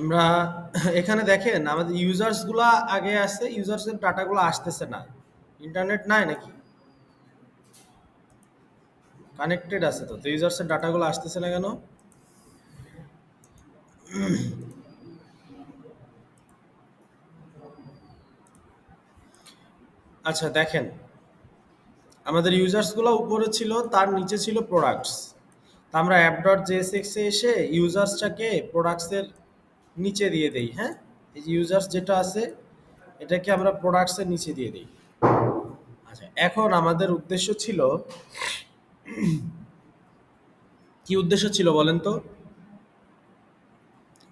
আমরা এখানে দেখেন আমাদের ইউজার্স গুলা আগে আসছে, ইউজার্স এর ডাটা গুলো আসতেছে না। ইন্টারনেট নাই নাকি? কানেক্টেড আছে তো ইউজার্স এর ডাটা গুলো আসতেছে না কেন? আচ্ছা দেখেন, আমাদের ইউজার্স গুলো উপরে ছিল, তার নিচে ছিল প্রোডাক্টস। তা আমরা অ্যাপ ডট জেএসএক্স এ এসে ইউজার্সটাকে প্রোডাক্টস এর নিচে দিয়ে দেই। হ্যাঁ, এই যে ইউজার্স যেটা আছে এটাকে আমরা প্রোডাক্টস এর নিচে দিয়ে দিই। আচ্ছা, এখন আমাদের উদ্দেশ্য ছিল, কি উদ্দেশ্য ছিল বলেন তো?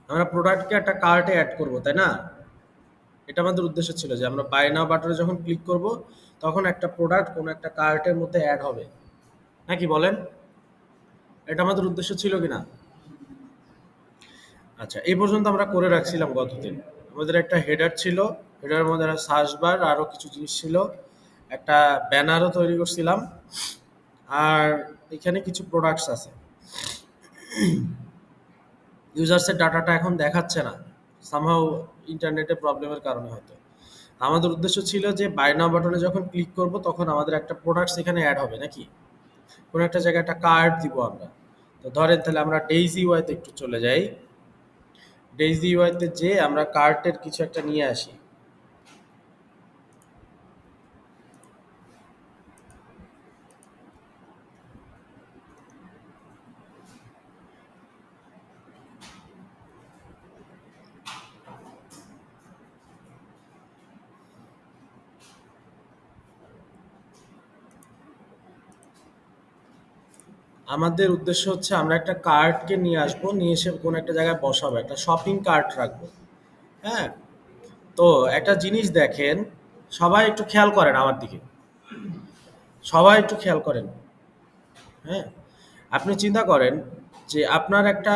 আমরা প্রোডাক্টকে একটা কার্টে অ্যাড করব, তাই না? এটা আমাদের উদ্দেশ্য ছিল যে আমরা বাই নাও বাটনে যখন ক্লিক করব তখন একটা প্রোডাক্ট কোনো একটা কার্টের মধ্যে অ্যাড হবে, নাকি বলেন? এটা আমাদের উদ্দেশ্য ছিল কিনা? আচ্ছা, এই পর্যন্ত আমরা করে রাখছিলাম গতদিন। আমাদের একটা হেডার ছিল, হেডারের মধ্যে একটা সার্চ বার আরও কিছু জিনিস ছিল, একটা ব্যানারও তৈরি করছিলাম, আর এখানে কিছু প্রোডাক্টস আছে। ইউজার্সের ডাটাটা এখন দেখাচ্ছে না, সামহাও ইন্টারনেটে প্রবলেমের কারণে হয়তো। আমাদের উদ্দেশ্য ছিল যে বাই নাও বাটনে যখন ক্লিক করব তখন আমাদের একটা প্রোডাক্টস এখানে অ্যাড হবে, নাকি কোনো একটা জায়গায় একটা কার্ড দিব আমরা। তো ধরেন তাহলে আমরা ডেইজি ওয়াইতে একটু চলে যাই। ডেইজি ওয়াইতে যে আমরা কার্টের কিছু একটা নিয়ে আসি। আমাদের উদ্দেশ্য হচ্ছে আমরা একটা কার্টকে নিয়ে আসবো, নিয়ে এসে কোনো একটা জায়গায় বসাবো, একটা শপিং কার্ট রাখবো। হ্যাঁ, তো একটা জিনিস দেখেন, সবাই একটু খেয়াল করেন আমার দিকে, সবাই একটু খেয়াল করেন। হ্যাঁ, আপনি চিন্তা করেন যে আপনার একটা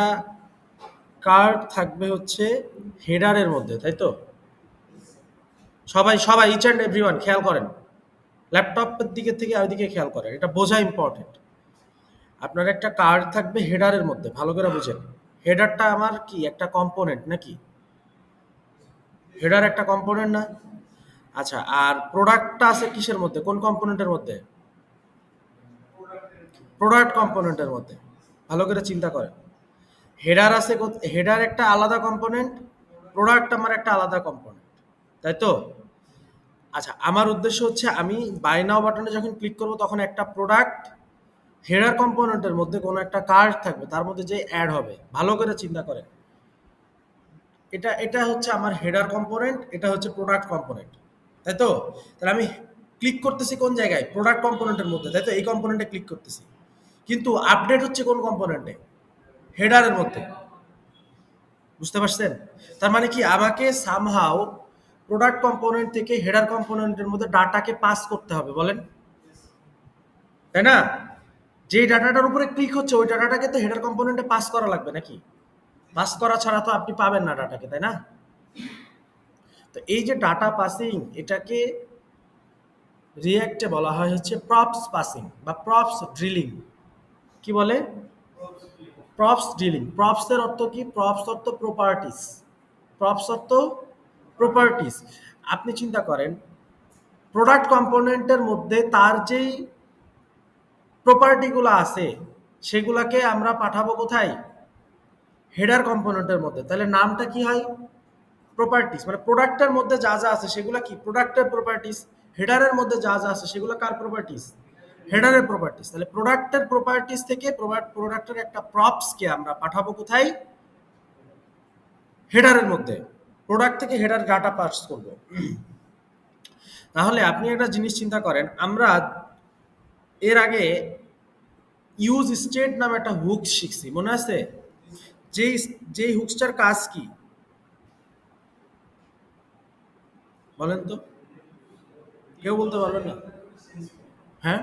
কার্ড থাকবে হচ্ছে হেডারের মধ্যে, তাই তো? সবাই সবাই ইচ অ্যান্ড এভরিওয়ান খেয়াল করেন, ল্যাপটপের দিকে থেকে ওইদিকে খেয়াল করেন, এটা বোঝা ইম্পর্টেন্ট। আপনার একটা কার্ড থাকবে হেডারের মধ্যে, ভালো করে বুঝেন। হেডারটা আমার কি একটা কম্পোনেন্ট নাকি? হেডার একটা কম্পোনেন্ট না? আচ্ছা, আর প্রোডাক্টটা আছে কিসের মধ্যে, কোন কম্পোনেন্টের মধ্যে? প্রোডাক্ট কম্পোনেন্টের মধ্যে। ভালো করে চিন্তা করেন, হেডার আছে, হেডার একটা আলাদা কম্পোনেন্ট, প্রোডাক্ট আমার একটা আলাদা কম্পোনেন্ট, তাই তো? আচ্ছা, আমার উদ্দেশ্য হচ্ছে আমি বাই নাও বাটনে যখন ক্লিক করব তখন একটা প্রোডাক্ট হেডার কম্পোনেন্টের মধ্যে কোনো একটা কার্ড থাকবে, তার মধ্যে যে অ্যাড হবে। ভালো করে চিন্তা করেন, এটা এটা হচ্ছে আমার হেডার কম্পোনেন্ট, এটা হচ্ছে প্রোডাক্ট কম্পোনেন্ট, তাই তো? তাহলে আমি ক্লিক করতেছি কোন জায়গায়? প্রোডাক্ট কম্পোনেন্টের মধ্যে, তাই তো? এই কম্পোনেন্টে ক্লিক করতেছি, কিন্তু আপডেট হচ্ছে কোন কম্পোনেন্টে? হেডারের মধ্যে। বুঝতে পারছেন? তার মানে কি আমাকে সামহাও প্রোডাক্ট কম্পোনেন্ট থেকে হেডার কম্পোনেন্টের মধ্যে ডাটাকে পাস করতে হবে, বলেন, তাই না? যে ডাটাটার উপরে ক্লিক হচ্ছে ওই ডাটাটাকে তো হেডার কম্পোনেন্টে পাস করা লাগবে, নাকি? পাস করা ছাড়া তো আপনি পাবেন না ডাটাকে, তাই না? তো এই যে ডাটা পাসিং, এটাকে রিঅ্যাক্টে বলা হয় হচ্ছে প্রপস পাসিং বা প্রপস ড্রিলিং। কি বলে? Props dealing. প্রপস এর অর্থ কি? প্রপস অর্থ প্রপার্টিস। প্রপস অর্থ প্রপার্টিস। আপনি চিন্তা করেন, প্রোডাক্ট কম্পোনেন্টের মধ্যে তার যেই প্রপার্টিগুলো আছে সেগুলাকে আমরা পাঠাবো কোথায়? হেডার কম্পোনেন্টের মধ্যে। তাহলে নামটা কি হয়? প্রপার্টিস। মানে প্রোডাক্টের মধ্যে যা যা আছে সেগুলো কি? প্রোডাক্টের প্রপার্টিস। হেডারের মধ্যে যা যা আছে সেগুলো কার প্রপার্টিস? হেডারের প্রপার্টিস। তাহলে প্রোডাক্টের প্রপার্টিস থেকে প্রোডাক্টের একটা প্রপসকে আমরা পাঠাবো কোথায়? হেডারের মধ্যে। প্রোডাক্ট থেকে হেডার ডাটা পাস করব। তাহলে আপনি একটা জিনিস চিন্তা করেন, আমরা এর আগে ইউজ স্টেট নামে একটা হুক শিখছি, মনে আছে? যেই যেই হুকসটার কাজ কি বলেন তো? কেউ বলতে পারবেন না? হ্যাঁ,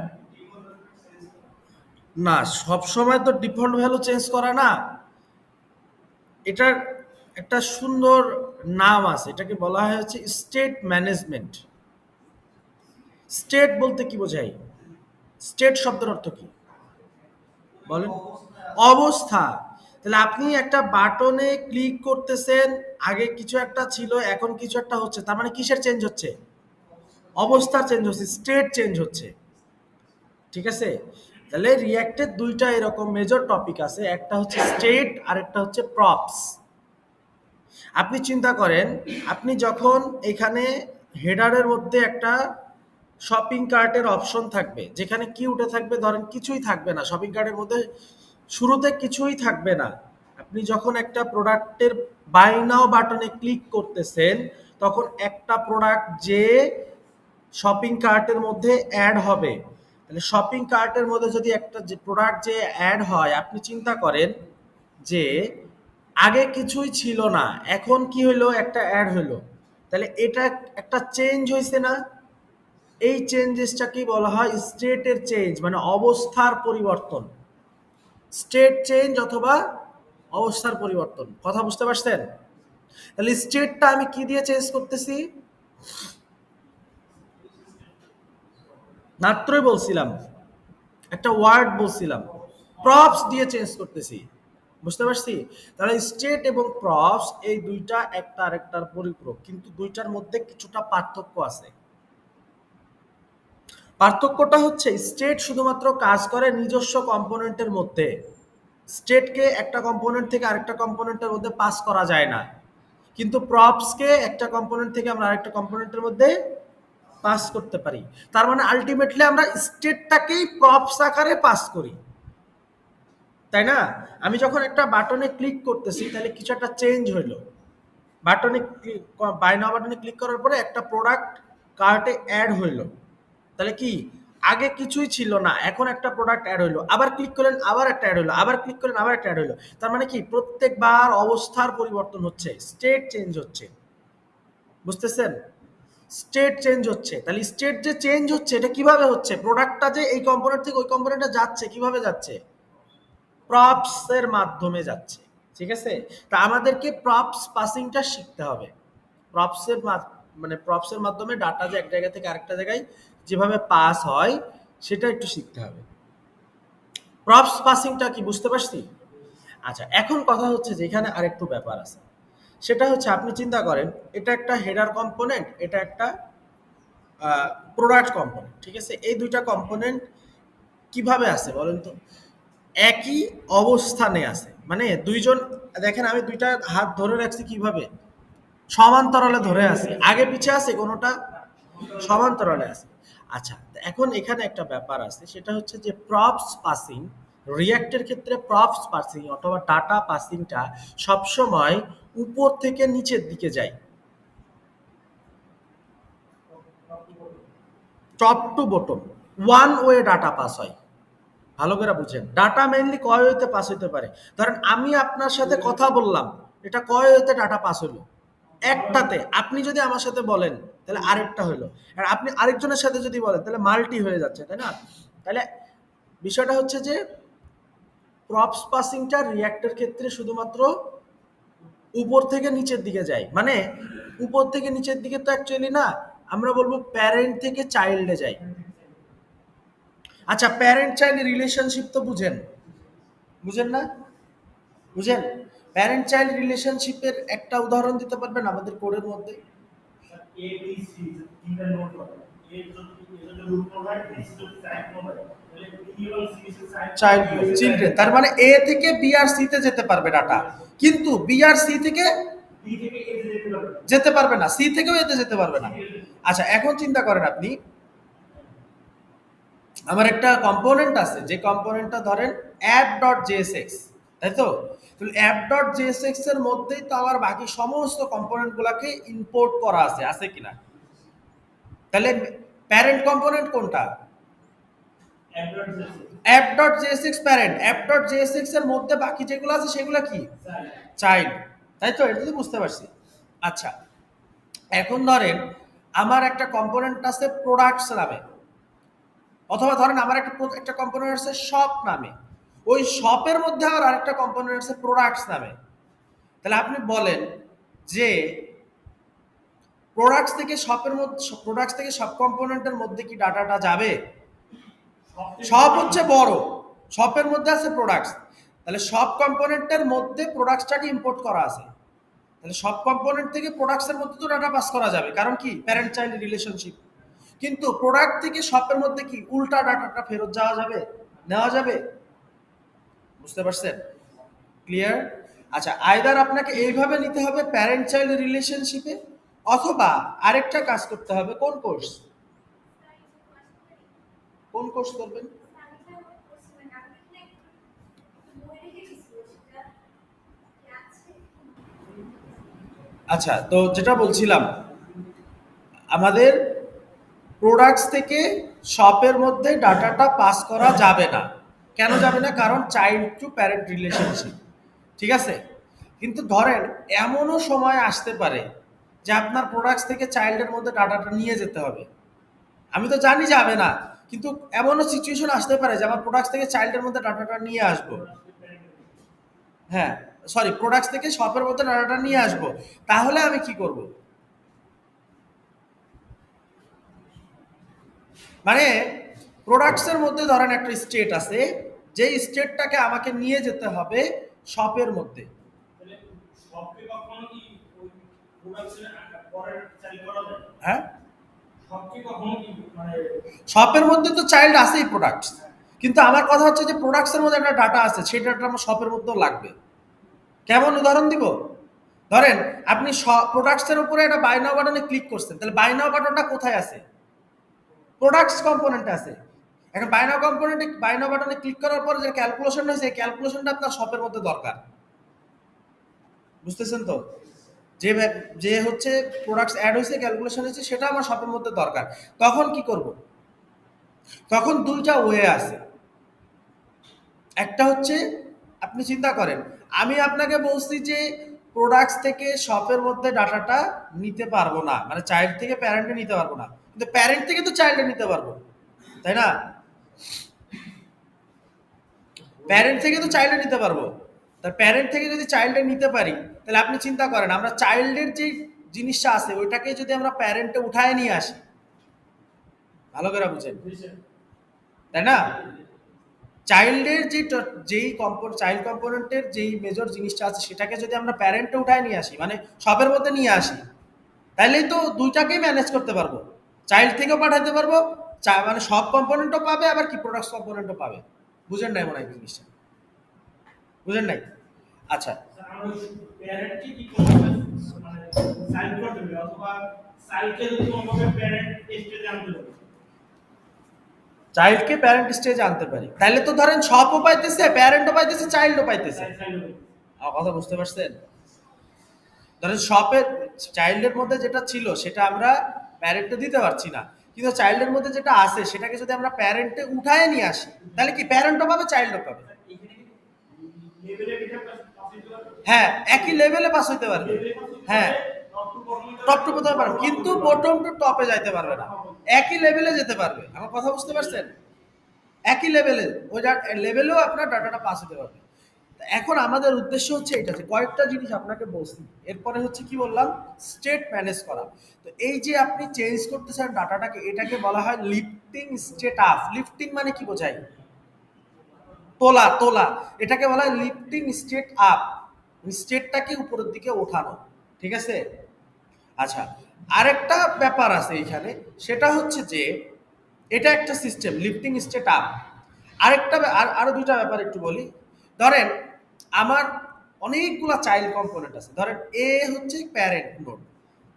না, সব সময় তো ডিফল্ট ভ্যালু চেঞ্জ করা না। এটার একটা সুন্দর নাম আছে, এটাকে বলা হয় হচ্ছে স্টেট ম্যানেজমেন্ট। স্টেট বলতে কি বোঝায়? স্টেট শব্দের অর্থ কি বলেন? অবস্থা। তাহলে আপনি একটা বাটনে ক্লিক করতেছেন, আগে কিছু একটা ছিল, এখন কিছু একটা হচ্ছে, তার মানে কিসের চেঞ্জ হচ্ছে? অবস্থা চেঞ্জ হচ্ছে, স্টেট চেঞ্জ হচ্ছে। ঠিক আছে? তাহলে রিঅ্যাক্টের দুইটা এরকম মেজর টপিক আছে, একটা হচ্ছে স্টেট আর একটা হচ্ছে প্রপস। আপনি চিন্তা করেন, আপনি যখন এখানে হেডারের মধ্যে একটা শপিং কার্টের অপশন থাকবে, যেখানে কি উঠে থাকবে, ধরেন কিছুই থাকবে না শপিং কার্টের মধ্যে, শুরুতে কিছুই থাকবে না। আপনি যখন একটা প্রোডাক্টের বাই নাও বাটনে ক্লিক করতেছেন, তখন একটা প্রোডাক্ট যে শপিং কার্টের মধ্যে অ্যাড হবে, তাহলে শপিং কার্টের মধ্যে যদি একটা যে প্রোডাক্ট যে অ্যাড হয়, আপনি চিন্তা করেন যে আগে কিছুই ছিল না, এখন কি হইলো, একটা অ্যাড হইলো, তাহলে এটা একটা চেঞ্জ হয়েছে না? এই চেঞ্জেসটাকে বলা হয় স্টেটের চেঞ্জ, মানে অবস্থার পরিবর্তন। স্টেট চেঞ্জ অথবা অবস্থার পরিবর্তন, কথা বুঝতে পারছেন? তাহলে স্টেটটা আমি কি দিয়ে চেঞ্জ করতেছি? মাত্রই বলছিলাম, একটা ওয়ার্ড বলছিলাম, প্রপস দিয়ে চেঞ্জ করতেছি। বুঝতে পারছি? তাহলে স্টেট এবং প্রপস এই দুইটা একটা আরেকটার পরিপূরক, কিন্তু দুইটার মধ্যে কিছুটা পার্থক্য আছে। পার্থক্যটা হচ্ছে স্টেট শুধুমাত্র কাজ করে নিজস্ব কম্পোনেন্টের মধ্যে। স্টেটকে একটা কম্পোনেন্ট থেকে আরেকটা কম্পোনেন্টের মধ্যে পাস করা যায় না, কিন্তু প্রপসকে একটা কম্পোনেন্ট থেকে আমরা আরেকটা কম্পোনেন্টের মধ্যে পাস করতে পারি। তার মানে আলটিমেটলি আমরা স্টেটটাকেই প্রপস আকারে পাস করি, তাই না? আমি যখন একটা বাটনে ক্লিক করতেছি, তাহলে কিছু একটা চেঞ্জ হইলো। বাটনে বাই নাও বাটনে ক্লিক করার পরে একটা প্রোডাক্ট কার্টে অ্যাড হইলো, তাহলে কি আগে কিছুই ছিল না, এখন একটা প্রোডাক্ট অ্যাড হইলো, আবার ক্লিক করলেন আবার একটা অ্যাড হইলো, আবার ক্লিক করলেন আবার একটা অ্যাড হইলো। তার মানে কি প্রত্যেকবার অবস্থার পরিবর্তন হচ্ছে, স্টেট চেঞ্জ হচ্ছে। বুঝতেছেন? স্টেট চেঞ্জ হচ্ছে। তাহলে স্টেট যে চেঞ্জ হচ্ছে, এটা কিভাবে হচ্ছে? প্রোডাক্টটা যে এই কম্পোনেন্ট থেকে ওই কম্পোনেন্টে যাচ্ছে, কিভাবে যাচ্ছে? প্রপস এর মাধ্যমে যাচ্ছে। ঠিক আছে? তা আমাদেরকে প্রপস পাসিংটা শিখতে হবে। প্রপস এর মানে প্রপস এর মাধ্যমে ডাটা যে এক জায়গা থেকে আরেকটা জায়গায় যেভাবে পাস হয়, সেটা একটু শিখতে হবে। প্রপস পাসিংটা কি বুঝতে পারছি? আচ্ছা, এখন কথা হচ্ছে যে এখানে আরেকটু ব্যাপার আছে। সেটা হচ্ছে আপনি চিন্তা করেন, এটা একটা হেডার কম্পোনেন্ট, এটা একটা প্রোডাক্ট কম্পোনেন্ট। ঠিক আছে? এই দুইটা কম্পোনেন্ট কিভাবে আছে বলেন তো? একই অবস্থানে আছে, মানে দুইজন, দেখেন আমি দুইটা হাত ধরে রাখছি কিভাবে, সমান্তরালে ধরে আছে, আগে পিছে আছে কোনোটা, সমান্তরালে আছে। আচ্ছা, এখন এখানে একটা ব্যাপার আছে, সেটা হচ্ছে যে প্রপস পাসিং, রিঅ্যাক্টের ক্ষেত্রে প্রপস পাসিং অথবা ডাটা পাসিংটা সবসময় উপর থেকে নিচের দিকে যায়, top to bottom, one way data pass হয়। ভালো করে বুঝেন, ডাটা মেইনলি কয় ওয়েতে পাস হইতে পারে। ধরেন আমি আপনার সাথে কথা বললাম, এটা কয় ওয়েতে ডাটা পাস হলো? একটাতে। আপনি যদি আমার সাথে বলেন, তাহলে আরেকটা হলো, আর আপনি আরেকজনের সাথে যদি বলেন, তাহলে মাল্টি হয়ে যাচ্ছে, তাই না? তাহলে বিষয়টা হচ্ছে যে প্রপস পাসিংটা রিঅ্যাক্টের ক্ষেত্রে শুধুমাত্র উপর থেকে নিচের দিকে যায়, মানে উপর থেকে নিচের দিকে তো অ্যাকচুয়ালি না, আমরা বলবো প্যারেন্ট থেকে চাইল্ডে যায়। আচ্ছা, প্যারেন্ট চাইল্ড রিলেশনশিপ তো বুঝেন, বুঝেন না? বুঝেন? প্যারেন্ট চাইল্ড রিলেশনশিপের একটা উদাহরণ দিতে পারবেন আমাদের কোডের মধ্যে? চাইল্ড চিলড্রেন, তার মানে এ থেকে বি আর সি তে যেতে পারবে ডাটা, কিন্তু বি আর সি থেকে যেতে পারবে না, সি থেকেও এতে যেতে পারবে না। আচ্ছা, এখন চিন্তা করেন আপনি, আমার একটা কম্পোনেন্ট আছে, যে কম্পোনেন্টটা ধরেন অ্যাপ ডট জেএসএক্স, তাই তো? তাহলে অ্যাপ ডট জেএসএক্স এর মধ্যেই তো আমার বাকি সমস্ত কম্পোনেন্ট গুলাকে ইম্পোর্ট করা আছে, আছে কিনা? তাহলে প্যারেন্ট কম্পোনেন্ট কোনটা? App dot JSX parent, app dot JSX এর মধ্যে বাকি যেগুলো আছে সেগুলো কি? চাইল্ড, তাই তো? এটা তো বুঝতে পারছি। আচ্ছা, এখন ধরেন আমার একটা কম্পোনেন্ট আছে প্রোডাক্টস নামে, অথবা ধরেন আমার একটা কম্পোনেন্ট আছে শপ নামে, ওই শপের মধ্যে আবার আরেকটা কম্পোনেন্ট আছে প্রোডাক্টস নামে। তাহলে আপনি বলেন যে প্রোডাক্টস থেকে শপের মধ্যে, প্রোডাক্টস থেকে সব কম্পোনেন্টের মধ্যে কি ডাটাটা যাবে? শপ হচ্ছে বড়, শপের মধ্যে আছে প্রোডাক্টস, তাহলে সব কম্পোনেন্টের মধ্যে প্রোডাক্টসটাকে ইম্পোর্ট করা আছে। তাহলে সব কম্পোনেন্ট থেকে প্রোডাক্টসের মধ্যে তো ডাটা পাস করা যাবে, কারণ কি প্যারেন্ট চাইল্ড রিলেশনশিপ। কিন্তু প্রোডাক্ট থেকে শপের মধ্যে কি উল্টা ডাটাটা ফেরত যাওয়া যাবে, নেওয়া যাবে? বুঝতে পারছেন? ক্লিয়ার? আচ্ছা, আইদার আপনাকে এইভাবে নিতে হবে প্যারেন্ট চাইল্ড রিলেশনশিপে, অথবা আরেকটা কাজ করতে হবে। কোন কোর্স, কোন কোর্স করবেন? আচ্ছা, তো যেটা বলছিলাম, আমাদের প্রোডাক্টস থেকে শপের মধ্যে ডাটাটা পাস করা যাবে না। কেন যাবে না? কারণ চাইল্ড টু প্যারেন্ট রিলেশনশিপ, ঠিক আছে? কিন্তু ধরেন এমনও সময় আসতে পারে যে আপনার প্রোডাক্টস থেকে চাইল্ডের মধ্যে ডাটাটা নিয়ে যেতে হবে। আমি তো জানি যাবে না, কিন্তু এমনও সিচুয়েশন আসতে পারে যে আমার প্রোডাক্টস থেকে চাইল্ডের মধ্যে ডাটাটা নিয়ে আসবো। হ্যাঁ, সরি, প্রোডাক্টস থেকে শপের মধ্যে ডাটাটা নিয়ে আসবো। তাহলে আমি কি করব? মানে প্রোডাক্টসের মধ্যে ধরেন একটা স্টেট আছে, যেই স্টেটটাকে আমাকে নিয়ে যেতে হবে শপের মধ্যে। হ্যাঁ, শপের মধ্যে তো চাইল্ড আছেই প্রোডাক্টস, কিন্তু আমার কথা হচ্ছে যে প্রোডাক্টসের মধ্যে একটা ডাটা আছে, সেই ডাটা আমার শপের মধ্যেও লাগবে। কেমন উদাহরণ দিব? ধরেন আপনি প্রোডাক্টসের উপরে একটা বাই নাও বাটনে ক্লিক করছেন, তাহলে বাই নাও বাটনটা কোথায় আছে? প্রোডাক্টস কম্পোনেন্টে আছে। এখন বাই নাও বাটনে ক্লিক করার পর যে ক্যালকুলেশন হয়েছে, এই ক্যালকুলেশনটা আপনার শপের মধ্যে দরকার। বুঝতেছেন তো? যে যে হচ্ছে প্রোডাক্টস অ্যাড হয়েছে, ক্যালকুলেশন হয়েছে, সেটা আমার শপের মধ্যে দরকার। তখন কি করব? তখন দুইটা ওয়ে আছে। একটা হচ্ছে, আপনি চিন্তা করেন, আমি আপনাকে বলছি যে প্রোডাক্টস থেকে শপের মধ্যে ডাটাটা নিতে পারবো না, মানে চাইল্ড থেকে প্যারেন্টে নিতে পারবো না, কিন্তু প্যারেন্ট থেকে তো চাইল্ডে নিতে পারবো, তাই না? প্যারেন্ট থেকে তো চাইল্ডে নিতে পারবো। তার প্যারেন্ট থেকে যদি চাইল্ডে নিতে পারি, তাহলে আপনি চিন্তা করেন, আমরা চাইল্ডের যে জিনিসটা আছে ওইটাকে যদি আমরা প্যারেন্টে উঠায় নিয়ে আসি, ভালো করে বুঝেন, তাই না? চাইল্ডের চাইল্ড কম্পোনেন্টের যেই মেজর জিনিসটা আছে সেটাকে যদি আমরা প্যারেন্টে উঠায় নিয়ে আসি, মানে সবের মধ্যে নিয়ে আসি, তাইলেই তো দুইটাকেই ম্যানেজ করতে পারবো। চাইল্ড থেকেও পাঠাতে পারবো, মানে সব কম্পোনেন্টও পাবে, আবার কি প্রোডাক্টস কম্পোনেন্টও পাবে। বুঝেন নাই মনে হয় জিনিসটা? বুঝেন নাই? আচ্ছা, চাইল্ডকে প্যারেন্ট স্টেজে আনতে পারি, তাইলে তো ধরেন সবও পাইতেছে, প্যারেন্টও পাইতেছে, চাইল্ডও পাইতেছে। আমার কথা বুঝতে পারছেন? ধরেন শপের চাইল্ডের মধ্যে যেটা ছিল সেটা আমরা প্যারেন্টে দিতে পারছি না, কিন্তু চাইল্ডের মধ্যে যেটা আছে সেটাকে যদি আমরা প্যারেন্টে উঠায় নিয়ে আসি, তাহলে কি প্যারেন্টও পাবে, চাইল্ডও পাবে। হ্যাঁ, একই লেভেলে পাস হইতে পারবে। হ্যাঁ, টপ টু প্রথমে পারবে, কিন্তু বটম টু টপে যাইতে পারবে না। একই লেভেলে যেতে পারবে। আমার কথা বুঝতে পারছেন? একই লেভেলে, ওই লেভেলেও আপনার ডাটাটা পাস হতে পারবে। এখন আমাদের উদ্দেশ্য হচ্ছে এটা, যে কয়েকটা জিনিস আপনাকে বলছি, এরপরে হচ্ছে কি বললাম, স্টেট ম্যানেজ করা। তো এই যে আপনি চেঞ্জ করতেছেন ডাটাটাকে, এটাকে বলা হয় লিফটিং স্টেট আপ। লিফটিং মানে কি বোঝায়? তোলা, তোলা। এটাকে বলা হয় লিফটিং স্টেট আপ, স্টেটটাকে উপরের দিকে ওঠানো, ঠিক আছে? আচ্ছা, আরেকটা ব্যাপার আছে এখানে, সেটা হচ্ছে যে এটা একটা সিস্টেম লিফটিং স্টেট আপ। আরো দুইটা ব্যাপার একটু বলি। ধরেন আমার অনেকগুলা চাইল্ড কম্পোনেন্ট আছে। ধরেন এ হচ্ছে প্যারেন্ট নোড,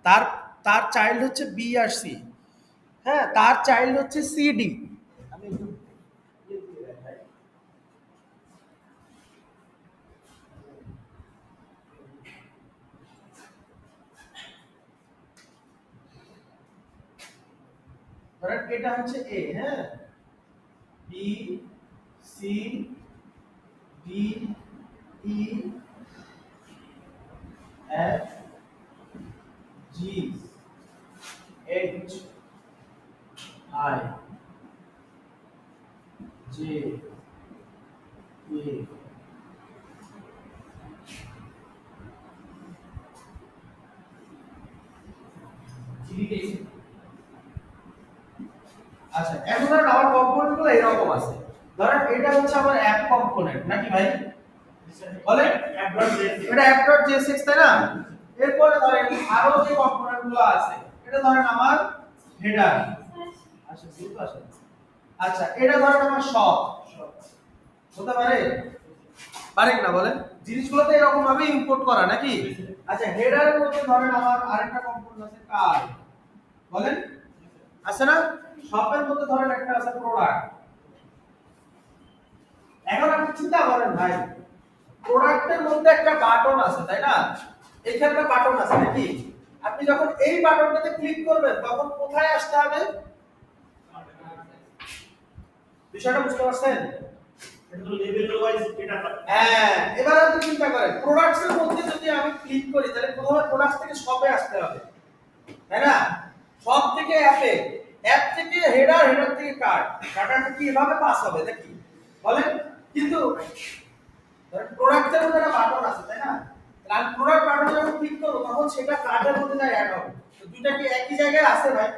তার তার চাইল্ড হচ্ছে বি আর সি। হ্যাঁ, তার চাইল্ড হচ্ছে সি ডি। আমি একটু ধরেন এটা হচ্ছে এ, হ্যাঁ, B, C, D, E, F, G, H, I, J, K, আচ্ছা, এখন ধরেন আমার কম্পোনেন্ট গুলো এরকম আছে। ধরেন এটা হচ্ছে আমার অ্যাপ কম্পোনেন্ট, নাকি ভাই? বলে এটা f.jsx তাই না? এরপরে ধরেন আরো যে কম্পোনেন্ট গুলো আছে, এটা ধরেন আমার হেডার, আচ্ছা দ্রুত আসেন, আচ্ছা এটা ধরেন আমার সব হতে পারে, পারে কিনা বলেন? জিনিসগুলো তো এরকম ভাবে ইম্পোর্ট করা নাকি? আচ্ছা হেডারের মধ্যে ধরেন আমার আরেকটা কম্পোনেন্ট আছে কার, বলেন আছে না? শপের মধ্যে ধরেন একটা আছে প্রোডাক্ট। এখন আপনি চিন্তা করেন ভাই, প্রোডাক্টের মধ্যে একটা বাটন আছে তাই না? এখানে একটা বাটন আছে নাকি? আপনি যখন এই বাটনটাতে ক্লিক করবেন তখন কোথায় আসতে হবে? বিষয়টা বুঝতে পারছেন? হ্যাঁ, এবার আপনি চিন্তা করেন প্রোডাক্টস এর মধ্যে যদি আমি ক্লিক করি তাহলে প্রথমে প্রোডাক্টস থেকে শপে আসতে হবে তাই না? শপ থেকে অ্যাপে, অ্যাপ থেকে হেডার, হেডার থেকে কার্ড, ডাটাটা কি এভাবে পাস হবে নাকি বলেন? কিন্তু প্রোডাক্টের মধ্যে একটা বাটন আছে তাই না? তাহলে আমি প্রোডাক্ট বাটনে যখন ক্লিক করব তখন সেটা কার্ডের মধ্যে যায় অ্যাড হবে। তো দুইটা কি একই জায়গায় আছে ভাই?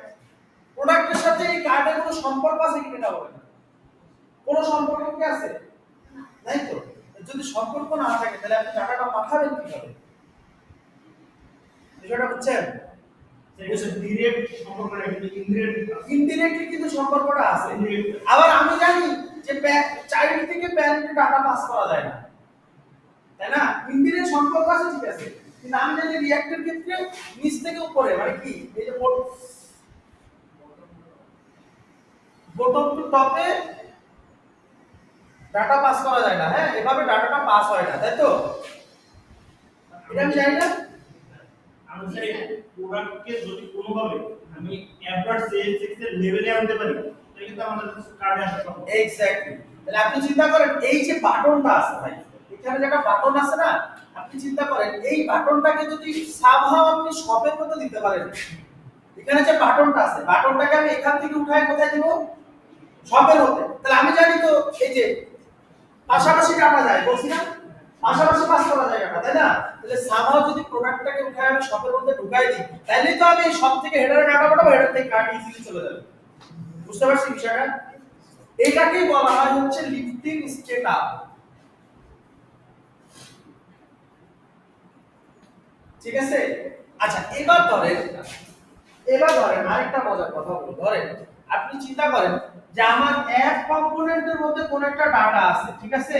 প্রোডাক্টের সাথে এই কার্ডের কোনো সম্পর্ক আছে কি এটা বলেন? কোনো সম্পর্ক কি আছে? নাই তো। যদি সম্পর্ক না থাকে তাহলে আপনি টাকাটা পাঠাবেন কিভাবে? বিষয়টা বুঝছেন? ইনডিরেক্টলি কিন্তু সম্পর্কটা আছে। আবার আমি জানি যে চাইল্ড থেকে প্যারেন্টে ডাটা পাস করা যায় না, তাই না? ইনডিরেক্ট সম্পর্ক আছে ঠিক আছে, কিন্তু আমি জানি রিঅ্যাক্টের ক্ষেত্রে নিচ থেকে উপরে মানে কি এই যে বটম টু টপে ডাটা পাস করা যায় না, হ্যাঁ এভাবে ডাটাটা পাস হয় না তাই তো? এটা আমি জানি না। আমি চাই প্রোডাক্টকে যদি কোনোভাবে আমি অ্যাপ.csx এর লেভেলে আনতে পারি তাহলে কিন্তু আমাদের কার্ডে আসা সম্ভব। এক্স্যাক্টলি। তাহলে আপনি চিন্তা করেন এই যে বাটনটা আছে ভাই, এখানে যেটা বাটন আছে না, আপনি চিন্তা করেন এই বাটনটাকে যদি সামহাও আপনি শপের মধ্যে দিতে পারেন, এখানে যে বাটনটা আছে বাটনটাকে আমি এখান থেকে উঠায় কোথায় দিব? শপের মধ্যে। তাহলে আমি জানি তো এই যে পাশাপাশি কাটা যায় বলছি না, পাশাপাশি পাস করা যায় কাটা তাই না? তাহলে সামহাও যদি প্রোডাক্টটাকে উঠায় আমি শপের মধ্যে ঢুকাই দিই তাহলেই তো আমি এই শপ থেকে হেডারে কাটা পাঠাবো, হেডার থেকে কাট ইজিলি চলে যাবে। বুঝতে পারছি বিষয়টা? এটাকেই বলা হয় হচ্ছে লিফটিং স্টেট আপ। ঠিক আছে? আচ্ছা এবার ধরেন আরেকটা মজার কথা বলি, ধরেন আপনি চিন্তা করেন যে আমার এক কম্পোনেন্টের মধ্যে কোন একটা ডাটা আছে, ঠিক আছে?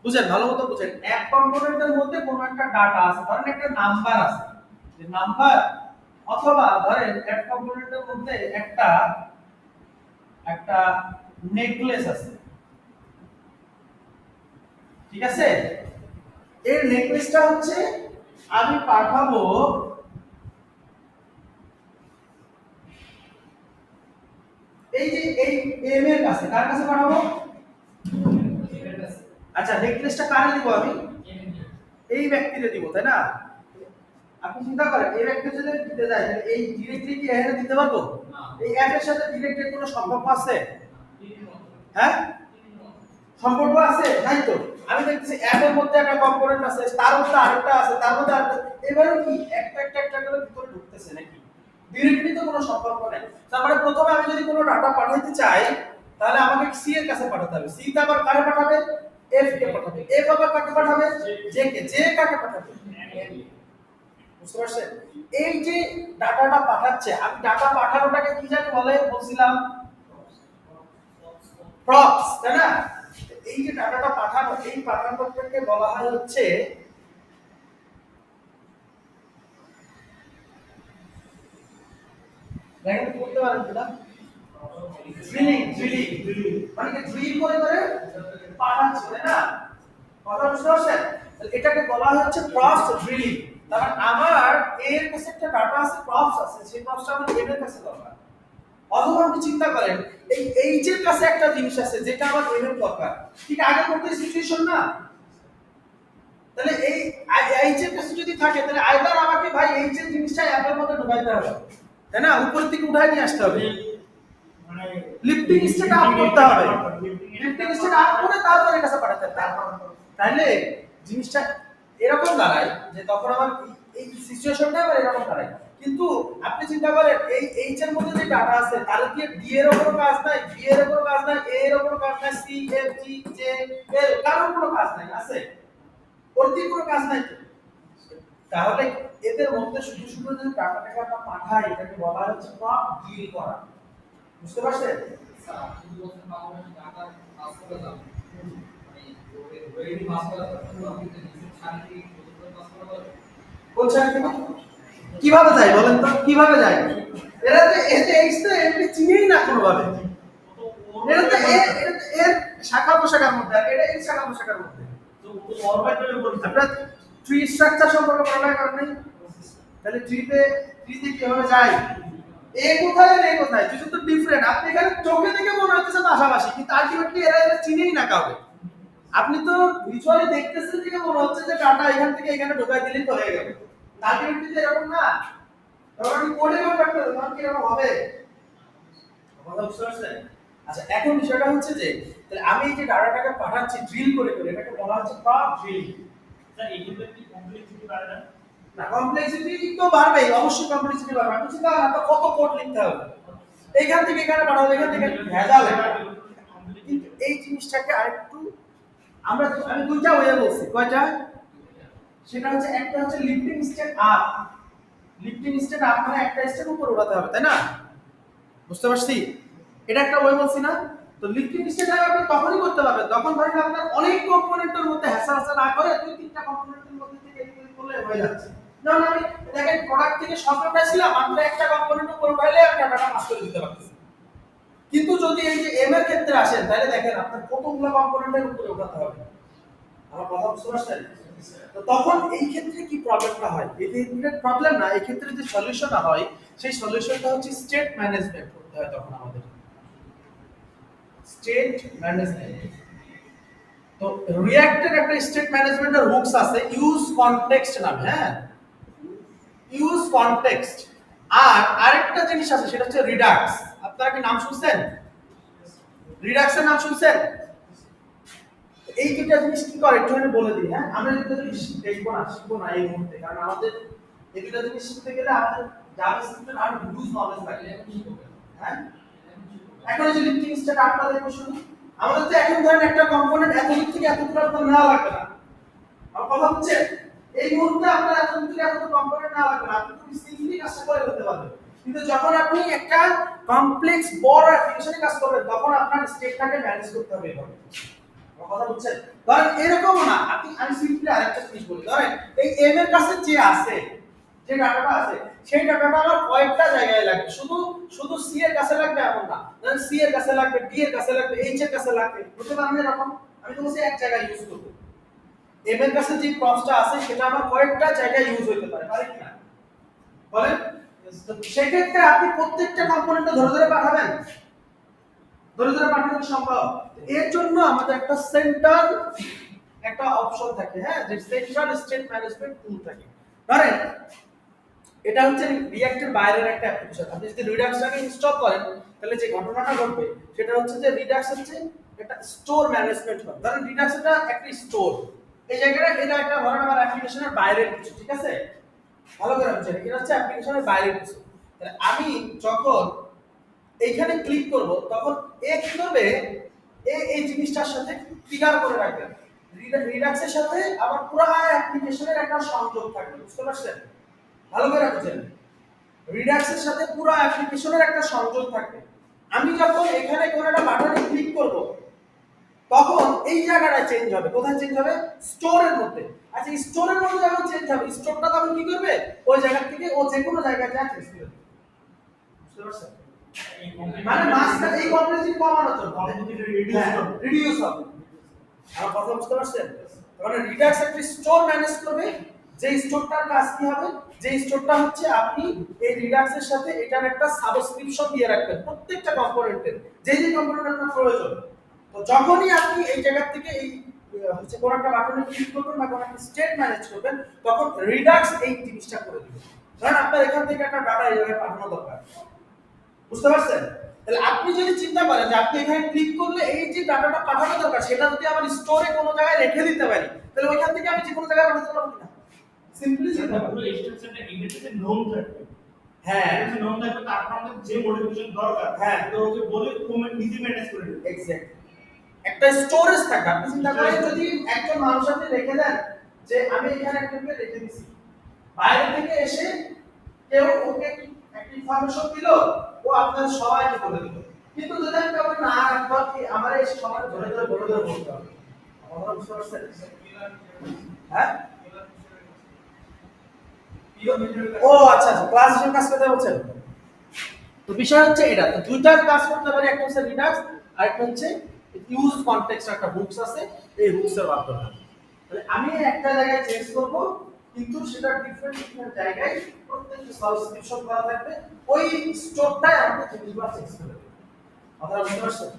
বুঝেন, ভালো মতো বুঝেন, এক কম্পোনেন্টের মধ্যে কোন একটা ডাটা আছে, ধরেন একটা নাম্বার আছে, যে নাম্বার, অথবা ধরেন এক কম্পোনেন্টের মধ্যে একটা একটা নেকলেস আছে, ঠিক আছে? এই নেকলেসটা হচ্ছে আমি পাঠাবো এই যে এই এম এর কাছে, কার কাছে পাঠাবো? আচ্ছা নেকলেসটা কারে দিব আমি? এই ব্যক্তিকে দিব তাই না? আপনি চিন্তা করেন এই ব্যক্তি যদি দিতে যায় তাহলে এই ডিরেক্টলি কি এখানে দিতে পারবো? এই অ্যাপের সাথে ডিরেক্টলি কোনো সম্পর্ক আছে? হ্যাঁ সম্পর্ক আছে তাই তো? আমি দেখতেছি অ্যাপের মধ্যে একটা কম্পোনেন্ট আছে, তার মধ্যে আরেকটা আছে, তার মধ্যে আরেকটা, এবারে কি একটা করে ভিতরে ঢুকতেছে নাকি? ডিরেক্টলি তো কোনো সম্পর্ক নেই। তার মানে প্রথমে আমি যদি কোনো ডাটা পাঠাতে চাই তাহলে আমাকে সি এর কাছে পাঠাতে হবে, সি তে আবার কারে পাঠাবে? এফ কে পাঠাবে, এফ আবার কাকে পাঠাবে? জে কে, জে কাকে পাঠাবে? বুঝতে পারছেন? এই যে ডাটাটা পাঠাচ্ছে, আমি ডাটা পাঠানোটাকে কি জানি বলে বলছিলাম? প্রপস তাই না? এই যে ডাটাটা পাঠানো, এই পাঠানোটাকে বলা হয় হচ্ছে দেখেন করতে পারেন কিনা, ড্রিলিং মানে কি ড্রিল করে পাঠাচ্ছে তাই না? কথা বুঝতে পারছেন? তাহলে এটাকে বলা হয় হচ্ছে প্রপস ড্রিলিং। তার মানে আমার এর কাছে একটা ডাটা আছে, প্রপস আছে, সেই প্রপসটা আমার এম এর কাছে দরকার। অথবা আপনি চিন্তা করেন এই এইচ এর কাছে একটা জিনিস আছে যেটা আমার এম এর দরকার, ঠিক আগে করতে সিচুয়েশন না? তাহলে এই এইচ এর কাছে যদি থাকে তাহলে আইদার আমাকে ভাই এইচ এর জিনিসটা অ্যাপের মধ্যে ঢুকাইতে হবে তাই না? উপর থেকে উঠাই নিয়ে আসতে হবে, মানে লিফটিং স্টেট আপ করতে হবে, লিফটিং স্টেট আপ করে তারপরে কাছে পাঠাতে হবে। তাহলে জিনিসটা এরকম দাঁড়ায় যে তখন আমার এই সিচুয়েশনটা আবার এরকম দাঁড়ায়। কিন্তু আপনি চিন্তা করেন এই এইচ এর মধ্যে যে ডাটা আছে তার দিয়ে ডি এর উপর কাজ নাই, বি এর উপর কাজ নাই, এ এর উপর কাজ নাই, C F G J L কারোর কোনো কাজ নাই আছে, ওর দিয়ে কোনো কাজ নাই তো। তাহলে এদের মধ্যে শুধু শুধু যদি ডাটাটাকে আমরা পাঠাই এটাকে বলা হচ্ছে ক্রস ডিল করা। বুঝতে পারছেন? স্যার আপনি বলছেন বাংলাদেশে ঢাকা পাস করে যাবে মানে ওয়েডি পাস করে যাবে তো আপনি যে নিচে শারীরিক পাস করে যাবে বলছেন কিভাবে যায় বলেন তো, কিভাবে যায়? এরা তো এইচ তো এমনি চিনেই না কোনোভাবে, এটা তো এর শাখা প্রশাখার মধ্যে আর এটা এর শাখা প্রশাখার মধ্যে। তো অরবিটালে বলতে আমরা ট্রি স্ট্রাকচার সম্পর্কে পড়ালেখা করেন নাই? তাহলে ট্রিতে কিভাবে যায়, এ কোথায় আর এ কোথায় দুটো তো ডিফারেন্ট। আপনি এখানে চোখে দেখে মনে হচ্ছে পাশাপাশি কিন্তু আলটিমেটলি এরা চিনেই না কাউকে। আপনি তো ভিজুয়ালি দেখতেছেন যে মনে হচ্ছে যে ডাটা এখান থেকে এখানে ঢোকাই দিলেই তো হয়ে গেল, আলটিমেটলি তো এরকম না। তখন আপনি কোডে কনভার্ট করবেন তখন কি এরকম হবে? কথা বুঝতে পারছেন? আচ্ছা এখন বিষয়টা হচ্ছে যে তাহলে আমি এই যে ডাটাটাকে পাঠাচ্ছি ড্রিল করে করে এটাকে বলা হচ্ছে ক্রস ড্রিল। স্যার এই ক্ষেত্রে কি কমপ্লেক্সিটি বাড়ে না? না কমপ্লেক্সিটি তো বাড়বেই, অবশ্যই কমপ্লেক্সিটি বাড়বে। আপনি চিন্তা করেন আপনার কত কোড লিখতে হবে, এইখান থেকে এখানে পাঠাবো, এখান থেকে ভেজাল। কিন্তু এই জিনিসটাকে আরেকটু আমি দুইটা ওয়ে বলছি, কয়টা? সেটা হচ্ছে একটা হচ্ছে lifting step up. Lifting step up মানে একটা স্টেপ উপরে উঠাতে হবে, তাই না? বুঝতে পারছি? এটা একটা ওয়ে বলছি না? তো লিফটিং স্টেপ আপ আপনি তখনই করতে পারবেন যখন ধরেন আপনার অনেক কম্পোনেন্টের মধ্যে হ্যাসা না করে দুই তিনটা কম্পোনেন্টের মধ্যে থেকে এলিমিনেট করলে হয়ে যাচ্ছে। যেমন আমি দেখেন প্রোডাক্ট থেকে সবটা ছিলাম মাত্র একটা কম্পোনেন্ট উপরে উঠাইলে আমি ডাটাটা পাস করে দিতে পারতেছি। কিন্তু যদি এই যে এম এর ক্ষেত্রে আসেন তাহলে দেখেন আপনার কতগুলো কম্পোনেন্টের উপরে উঠাতে হবে। আমার কথা বুঝতে পারছেন? তো তখন এই ক্ষেত্রে কি প্রবলেমটা হয়? এই ক্ষেত্রে প্রবলেম না, এই ক্ষেত্রে যে সলিউশনটা হয় সেই সলিউশনটা হচ্ছে স্টেট ম্যানেজমেন্ট করতে হয় তখন আমাদের। State management. তো রিঅ্যাক্টের একটা স্টেট ম্যানেজমেন্টের হুকস আছে ইউজ কনটেক্সট নামে, হ্যাঁ ইউজ কনটেক্সট। আর আরেকটা জিনিস আছে সেটা হচ্ছে রিডাক্স। আপনারা কি নাম শুনছেন? রিডাক্সের নাম শুনছেন? এই দুটা জিনিস কি করে একটু আমি বলে দিই। হ্যাঁ আমরা এই দুটো জিনিস দেখবো না, শিখবো না এই মুহূর্তে, কারণ আমাদের এই দুটো জিনিস শিখতে গেলে আমাদের জাভাস্ক্রিপ্টের আরো হিউজ নলেজ লাগে। হ্যাঁ এখন এই যে লিফটিং স্টেপ আপনারা দেখো শুনুন, আমাদের তো এখন ধরেন একটা কম্পোনেন্ট এত দূর থেকে এত দূর আপনার নেওয়া লাগবে না। আমার কথা হচ্ছে এই মুহূর্তে আপনার এত দূর থেকে এত দূর কম্পোনেন্ট নেওয়া লাগবে না, আপনি খুব সিম্পলি কাজটা করে ফেলতে পারবেন। কিন্তু যখন আপনি একটা কমপ্লেক্স বড় অ্যাপ্লিকেশনে কাজ করবেন তখন আপনার স্টেপটাকে ম্যানেজ করতে হবে এভাবে। কথা বুঝছেন? ধরেন এরকম না, আমি সিম্পলি আরেকটা জিনিস বলি। ধরেন এই এম এর কাছে যে আছে, যে ডাটাটা আছে সেই ডাটাটা আমার কয়েকটা জায়গায় লাগবে, শুধু শুধু সি এর কাছে লাগবে এমন না। ধরেন সি এর কাছে লাগবে, ডি এর কাছে লাগবে, এইচ এর কাছে লাগবে, বুঝতে পারছেন এরকম? আমি তো বলছি এক জায়গায় ইউজ করব। এম এর কাছে যে প্রপসটা আছে সেটা আমার কয়েকটা জায়গায় ইউজ হতে পারে, পারে কি না বলেন? তো সেক্ষেত্রে আপনি প্রত্যেকটা কম্পোনেন্টে ধরে ধরে পাঠাবেন, ধরে ধরে পাঠানো সম্ভব। এর জন্য আমাদের একটা সেন্টার একটা অপশন থাকে, হ্যাঁ যে সেন্ট্রাল স্টেট ম্যানেজমেন্ট টুল থাকে। ধরেন এটা হচ্ছে রিঅ্যাক্টের বাইরের একটা অ্যাপ্লিকেশন। আপনি যদি রিডাক্সটাকে ইনস্টল করেন তাহলে যে ঘটনাটা ঘটবে সেটা হচ্ছে যে রিডাক্স হচ্ছে একটা স্টোর ম্যানেজমেন্ট হয়। ধরেন রিডাক্স এটা একটা স্টোর, এই জায়গাটা এটা একটা ধরেন আমার অ্যাপ্লিকেশনের বাইরের কিছু, ঠিক আছে? ভালো করে বুঝেন এটা হচ্ছে অ্যাপ্লিকেশনের বাইরের কিছু। তাহলে আমি যখন এইখানে ক্লিক করব তখন এ কি করবে, এই জিনিসটার সাথে ট্রিগার করে রাখবে। রিডাক্সের সাথে আমার পুরো অ্যাপ্লিকেশনের একটা সংযোগ থাকবে, বুঝতে পারছেন? ভালো করে বুঝেন, রিডাক্সের সাথে পুরো অ্যাপ্লিকেশনের একটা সংযোগ থাকবে। আমি যখন এখানে কোন একটা বাটনে ক্লিক করব তখন এই জায়গাটা চেঞ্জ হবে। কোথায় চেঞ্জ হবে? স্টোরের মধ্যে। আচ্ছা স্টোরের মধ্যে যখন চেঞ্জ হবে স্টোরটা তখন কি করবে, ওই জায়গা থেকে ও যে কোনো জায়গায় যা চেঞ্জ করে দেবে। বুঝতে পারছেন? মানে মাসটা এই কমপ্লেক্সিটি কমানোর জন্য রিডিউস হবে। আমার কথা বুঝতে পারছেন? মানে রিডাক্স একটা স্টোর ম্যানেজ করবে, যে স্টোরটার কাজ কি হবে, যে স্টোরটা হচ্ছে আপনি এই রিডাক্সের সাথে এটার একটা সাবস্ক্রিপশন দিয়ে রাখবেন প্রত্যেকটা কম্পোনেন্টের, যে যে কম্পোনেন্ট আপনার প্রয়োজন। তো যখনই আপনি এই জায়গা থেকে এই হচ্ছে কোন একটা বাটনে ক্লিক করবেন বা কোন একটা স্টেট ম্যানেজ করবেন তখন রিডাক্স এই জিনিসটা করে দিবে। ধরেন আপনার এখান থেকে একটা ডাটা এইভাবে পাঠানো দরকার, বুঝতে পারছেন? তাহলে আপনি যদি চিন্তা করেন যে আপনি এখানে ক্লিক করলে এই যে ডাটাটা পাঠানো দরকার সেটা যদি আমার স্টোরে কোনো জায়গায় রেখে দিতে পারি তাহলে ওইখান থেকে আমি যে কোনো জায়গায় পাঠাতে পারবো না। সিম্পলি চিন্তা পুরো করুন। এক্সটেনশনটা ইন্টারফেসে নোন থাকবে। হ্যাঁ কিছু নন থাকবে তারপর আমাদের যে মডিফিকেশন দরকার হ্যাঁ। তো ওকে বলে কমেন্ট নিজে ম্যানেজ করে নেবে। এক্স্যাক্টলি একটা স্টোরেজ থাকে। আপনি চিন্তা করেন যদি একজন মানুষ আপনি রেখে দেন যে আমি এখানে একটা রেখে দিছি, বাইরে থেকে এসে কেউ ওকে একটা ইনফরমেশন দিল, ও আপনাদের সবাইকে বলে দিল। কিন্তু যদি আমি কাউকে না রাখবো, কি আমার এসে সবাই ধরে ধরে বলতে হবে। আপনারা বুঝতে পারছেন? হ্যাঁ ও আচ্ছা আচ্ছা, ক্লাস হিসেবে কাজ করতে বলছেন। তো বিষয় হচ্ছে এটা, তো দুইটা কাজ করতে পারে, একটা হচ্ছে রিডাক্স আর একটা হচ্ছে ইউজ কনটেক্সট, একটা হুকস আছে, এই হুকস এর মাধ্যমে। তাহলে আমি একটা জায়গায় চেঞ্জ করব, কিন্তু সেটা ডিফারেন্ট ডিফারেন্ট জায়গায় প্রত্যেকটা সাবস্ক্রিপশন করা থাকবে, ওই স্টোরটাই আমাকে জিনিসগুলো চেঞ্জ করে দেবে। কথা বুঝতে পারছেন?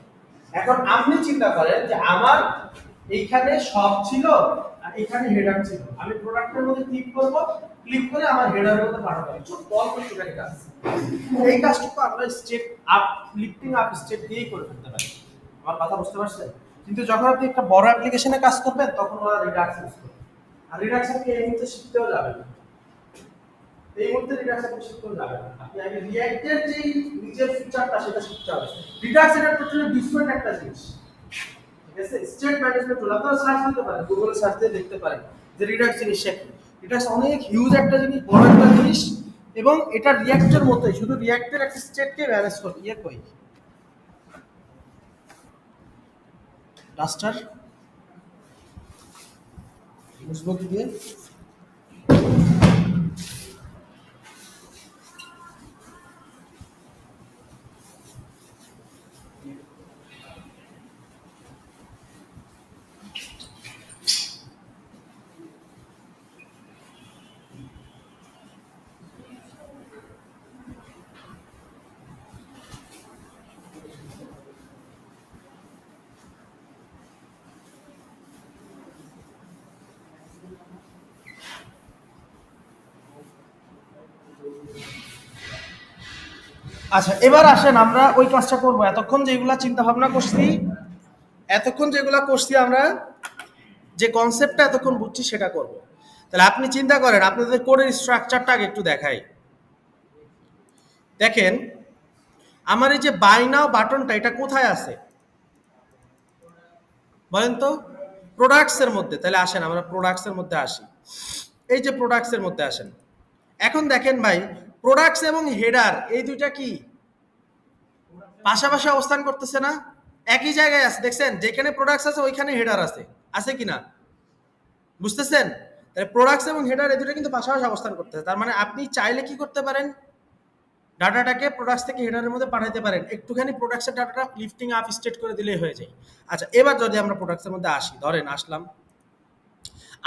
এখন আপনি চিন্তা করেন যে আমার এইখানে সব ছিল আর এখানে হেডার ছিল, আমি প্রোডাক্টের মধ্যে ক্লিক করব, ক্লিক করে আমার হেডারের মধ্যে পাঠাবো, খুব অল্প একটুখানি কাজ। এই কাজটুকু আমরা step up, lifting up step দিয়েই করে ফেলতে পারি। আমার কথা বুঝতে পারছেন? কিন্তু যখন আপনি একটা বড় অ্যাপ্লিকেশনে কাজ করবেন তখন ওরা রিডাক্স ইউজ করবে, আর রিডাক্স আপনি এই মুহূর্তে শিখতেও যাবেন না, এই মুহূর্তে রিডাক্স আপনি শিখতেও যাবেন না, আপনি আগে রিঅ্যাক্টের যে নিজের ফিচারটা সেটা শিখতে হবে। রিডাক্স এটা টোটালি ডিফারেন্ট একটা জিনিস, ঠিক আছে? স্টেট ম্যানেজমেন্ট টুল আপনারা সার্চ দিতে পারেন, গুগলে সার্চ দিয়ে দেখতে পারেন যে রিডাক্স জিনিসটা কি। রিডাক্স অনেক হিউজ একটা জিনিস, বড় একটা জিনিস, এবং এটা রিঅ্যাক্টের মতোই, শুধু রিঅ্যাক্টের একটা স্টেটকে ম্যানেজ করে। কই রাস্টার বুঝবো কি দিয়ে? আচ্ছা এবার আসেন আমরা ওই কাজটা করবো। এতক্ষণ যেগুলা চিন্তা ভাবনা করছি, আমরা যে কনসেপ্টটা এতক্ষণ বুঝছি সেটা করব। তাহলে আপনি চিন্তা করেন, আপনাদের কোডের স্ট্রাকচারটা আগে একটু দেখাই। দেখেন আমার এই যে বাই নাও বাটনটা, এটা কোথায় আছে বলেন তো? প্রোডাক্টস এর মধ্যে। তাহলে আসেন আমরা প্রোডাক্টস এর মধ্যে আসি, এই যে প্রোডাক্টস এর মধ্যে আসেন। এখন দেখেন ভাই, প্রোডাক্টস এবং হেডার এই দুইটা কি পাশাপাশি অবস্থান করতেছে না? একই জায়গায় আছে, দেখছেন? যেখানে প্রোডাক্টস আছে ওইখানে হেডার আছে কিনা? বুঝতেছেন? তাহলে প্রোডাক্টস এবং হেডার এই দুটো কিন্তু পাশাপাশি অবস্থান করতেছে। তার মানে আপনি চাইলে কি করতে পারেন, ডাটাটাকে প্রোডাক্টস থেকে হেডারের মধ্যে পাঠাতে পারেন, একটুখানি প্রোডাক্টসের ডাটাটা লিফটিং আপ স্টেট করে দিলেই হয়ে যায়। আচ্ছা এবার যদি আমরা প্রোডাক্টসের মধ্যে আসি, ধরেন আসলাম,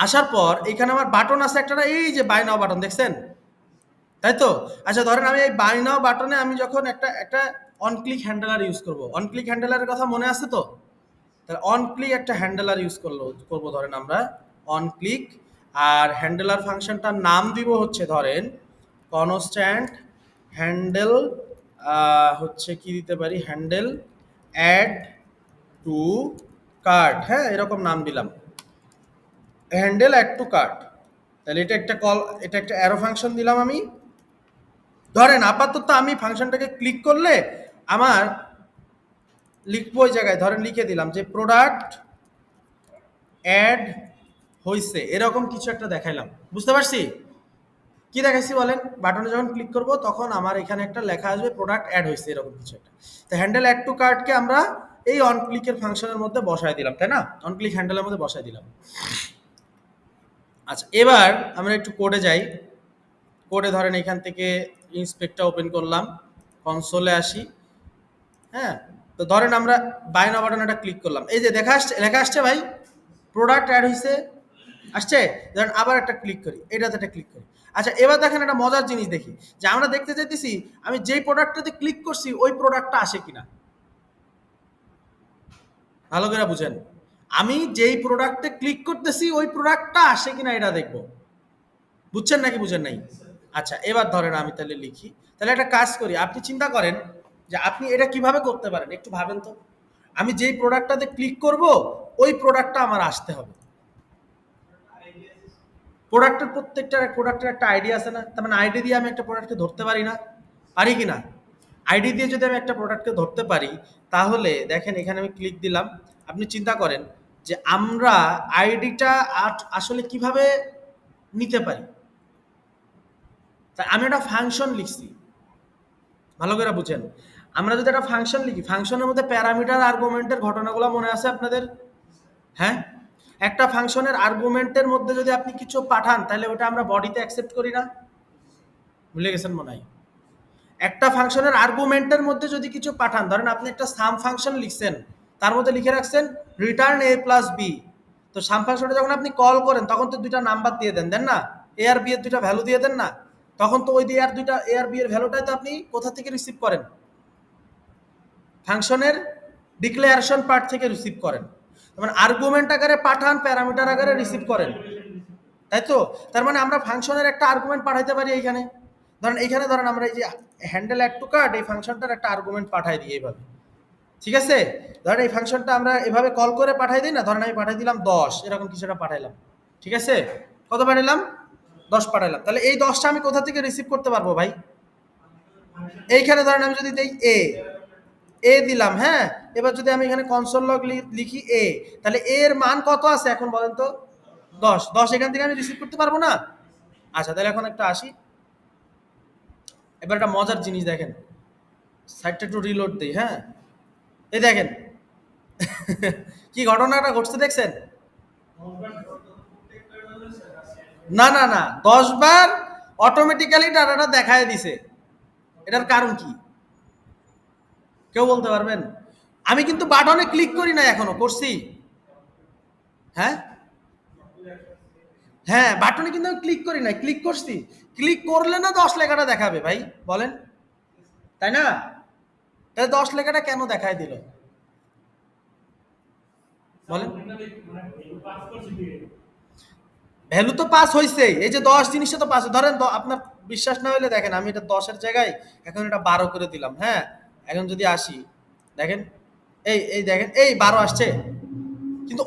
আসার পর এখানে আমার বাটন আছে একটা, এই যে বাই নাও বাটন দেখছেন, তাই তো? আচ্ছা ধরেন আমি এই বাই নাও বাটনে আমি যখন একটা অন ক্লিক হ্যান্ডেলার ইউজ করব, অন ক্লিক হ্যান্ডেলারের কথা মনে আছে তো? তাহলে অন ক্লিক একটা হ্যান্ডেলার ইউজ করব, ধরেন আমরা অন ক্লিক, আর হ্যান্ডেলার ফাংশনটার নাম দিব হচ্ছে ধরেন কনস্ট্যান্ট হ্যান্ডেল, হচ্ছে কি দিতে পারি, হ্যান্ডেল অ্যাড টু কার্ট, হ্যাঁ এরকম নাম দিলাম, হ্যান্ডেল অ্যাড টু কার্ট। তাহলে এটা একটা কল, এটা একটা অ্যারো ফাংশন দিলাম আমি। ধরেন আপাতত আমি ফাংশনটাকে ক্লিক করলে আমার লিখবো ওই জায়গায়, ধরেন লিখে দিলাম যে প্রোডাক্ট অ্যাড হইছে, এরকম কিছু একটা দেখাইলাম। বুঝতে পারছি কি দেখাইছি বলেন? বাটনে যখন ক্লিক করব তখন আমার এখানে একটা লেখা আসবে প্রোডাক্ট অ্যাড হইছে, এরকম কিছু একটা। তো হ্যান্ডেল অ্যাড টু কার্টকে আমরা এই অন ক্লিকের ফাংশনের মধ্যে বসায় দিলাম, তাই না? অন ক্লিক হ্যান্ডেলের মধ্যে বসায় দিলাম। আচ্ছা এবার আমরা একটু কোডে যাই। কোডে ধরেন এখান থেকে ইন্সপেক্টটা ওপেন করলাম, কনসোলে আসি, হ্যাঁ। তো ধরেন আমরা বাই নাও বাটন এটা ক্লিক করলাম, এই যে লেখা আসছে ভাই প্রোডাক্ট অ্যাড হয়েছে, আসছে। ধরেন আবার একটা ক্লিক করি, এটাতে একটা ক্লিক করি। আচ্ছা এবার দেখেন একটা মজার জিনিস দেখি, যে আমরা দেখতে চাইতেছি আমি যেই প্রোডাক্টটাতে ক্লিক করছি ওই প্রোডাক্টটা আসে কিনা। ভালো করে বুঝেন, আমি যেই প্রোডাক্টে ক্লিক করতেছি ওই প্রোডাক্টটা আসে কিনা এটা দেখবো। বুঝছেন নাকি বুঝেন নাই? আচ্ছা এবার ধরেন আমি তাহলে লিখি, তাহলে একটা কাজ করি, আপনি চিন্তা করেন যে আপনি এটা কিভাবে করতে পারেন, একটু ভাবেন তো। আমি যেই প্রোডাক্টটাতে ক্লিক করব ওই প্রোডাক্টটা আমার আসতে হবে। প্রোডাক্টের একটা আইডিয়া আছে না? তার মানে আইডি দিয়ে আমি একটা প্রোডাক্টকে ধরতে পারি না? পারি কি না? আইডি দিয়ে যদি আমি একটা প্রোডাক্টকে ধরতে পারি, তাহলে দেখেন এখানে আমি ক্লিক দিলাম। আপনি চিন্তা করেন যে আমরা আইডিটা আসলে কিভাবে নিতে পারি। তা আমি একটা ফাংশন লিখছি, ভালো করে বুঝেন। আমরা যদি একটা ফাংশন লিখি, ফাংশনের মধ্যে প্যারামিটার আর্গুমেন্টের ঘটনাগুলো মনে আছে আপনাদের? হ্যাঁ, একটা ফাংশনের আর্গুমেন্টের মধ্যে যদি আপনি কিছু পাঠান, তাহলে ওটা আমরা বডিতে অ্যাকসেপ্ট করি না? ভুলে গেছেন মনে হয়। একটা ফাংশনের আর্গুমেন্টের মধ্যে যদি কিছু পাঠান, ধরেন আপনি একটা সাম ফাংশন লিখছেন, তার মধ্যে লিখে রাখছেন রিটার্ন a প্লাস বি। তো সাম ফাংশনটা যখন আপনি কল করেন, তখন তো দুইটা নাম্বার দিয়ে দেন না? এ আর বি এর দুইটা ভ্যালু দিয়ে দেন না? তখন তো ওই দিয়ে আর দুইটা এ আর বি এর ভ্যালুটাই তো আপনি কোথা থেকে রিসিভ করেন? ফাংশনের ডিক্লারেশন পার্ট থেকে রিসিভ করেন। মানে আর্গুমেন্ট আকারে পাঠান, প্যারামিটার আকারে রিসিভ করেন, তাই তো? তার মানে আমরা ফাংশনের একটা আর্গুমেন্ট পাঠাইতে পারি এইখানে। ধরেন আমরা এই যে হ্যান্ডেল অ্যাড টু কার্ট, এই ফাংশনটার একটা আর্গুমেন্ট পাঠাই দিই এইভাবে, ঠিক আছে? ধরেন এই ফাংশনটা আমরা এভাবে কল করে পাঠাই দিই না? ধরেন আমি পাঠাই দিলাম 10, এরকম কিছুটা পাঠাইলাম, ঠিক আছে? কত পাঠাইলাম? 10 পাঠাইলাম। তাহলে এই 10টা আমি কোথা থেকে রিসিভ করতে পারবো ভাই? এইখানে ধরেন আমি যদি দেই এ দিলাম, হ্যাঁ। এবার যদি আমি এখানে কনসোল লগ লিখি এ, তাহলে এ এর মান কত আছে এখন বলেন তো? 10 এখান থেকে আমি রিসিভ করতে পারবো না? আচ্ছা, তাহলে এখন একটা আসি। এবার একটা মজার জিনিস দেখেন, সাইটটা একটু রিলোড দিই, হ্যাঁ। এই দেখেন কি ঘটনাটা ঘটছে দেখছেন? না, 10 বার অটোমেটিক্যালি ডাটাটা দেখায় দিছে। এটার কারণ কি কেউ বলতে পারবেন? আমি কিন্তু বাটনে ক্লিক করি না, এখনো করছি। হ্যাঁ হ্যাঁ, বাটনে কিন্তু আমি ক্লিক করি না, ক্লিক করছি। ক্লিক করলে না 10 লেখাটা দেখাবে ভাই, বলেন, তাই না? তাহলে 10 লেখাটা কেন দেখায় দিল বলেন? ভ্যালু তো পাস হয়েছে, এই যে 10 জিনিসটা তো পাস। ধরেন আপনার বিশ্বাস না হলে দেখেন, আমি এটা 10-এর জায়গায় এখন এটা 12 করে দিলাম, হ্যাঁ। এখন যদি আসি, দেখেন এই দেখেন এই 12 আসছে, কিন্তু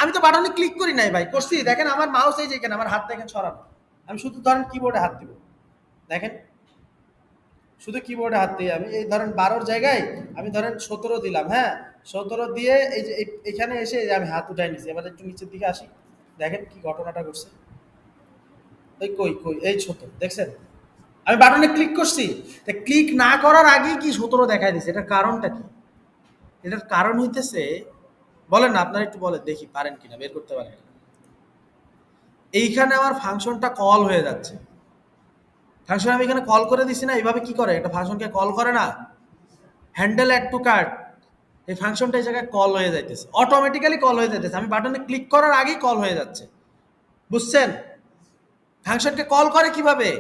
আমি তো বাটনে ক্লিক করি নাই ভাই, করছি। দেখেন আমার মাউস এই যে এখানে, আমার হাত দেখেন সরানো। আমি শুধু ধরেন কিবোর্ডে হাত দিব, দেখেন শুধু কিবোর্ডে হাত দিয়ে আমি এই ধরেন 12-র জায়গায় আমি ধরেন 17 দিলাম, হ্যাঁ। 17 দিয়ে এই যে এখানে এসে আমি হাত উঠাই নিছি। এবার একটু নিচের দিকে আসি, দেখেন কি ঘটনাটা ঘটছে। এই কই এই 17 দেখছেন? আমি বাটনে ক্লিক করছি, তা ক্লিক না করার আগেই কি 17 দেখাই দিছে। এটার কারণটা কি? এটার কারণ হইতেছে, বলেন না আপনারা একটু বলেন দেখি পারেন কিনা, বের করতে পারেন কিনা। এইখানে আমার ফাংশনটা কল হয়ে যাচ্ছে। ফাংশন আমি এখানে কল করে দিছি না? এইভাবে কি করে একটা ফাংশনকে কল করে না? হ্যান্ডেল অ্যাড টু কার্ট, এই ফাংশনটা এই জায়গায় কল হয়ে যাইতেছে, অটোমেটিক্যালি কল হয়ে যাইতেছে। আমি বাটনে ক্লিক করার আগেই কল হয়ে যাচ্ছে, বুঝছেন? ফাংশনকে কল করে কিভাবে?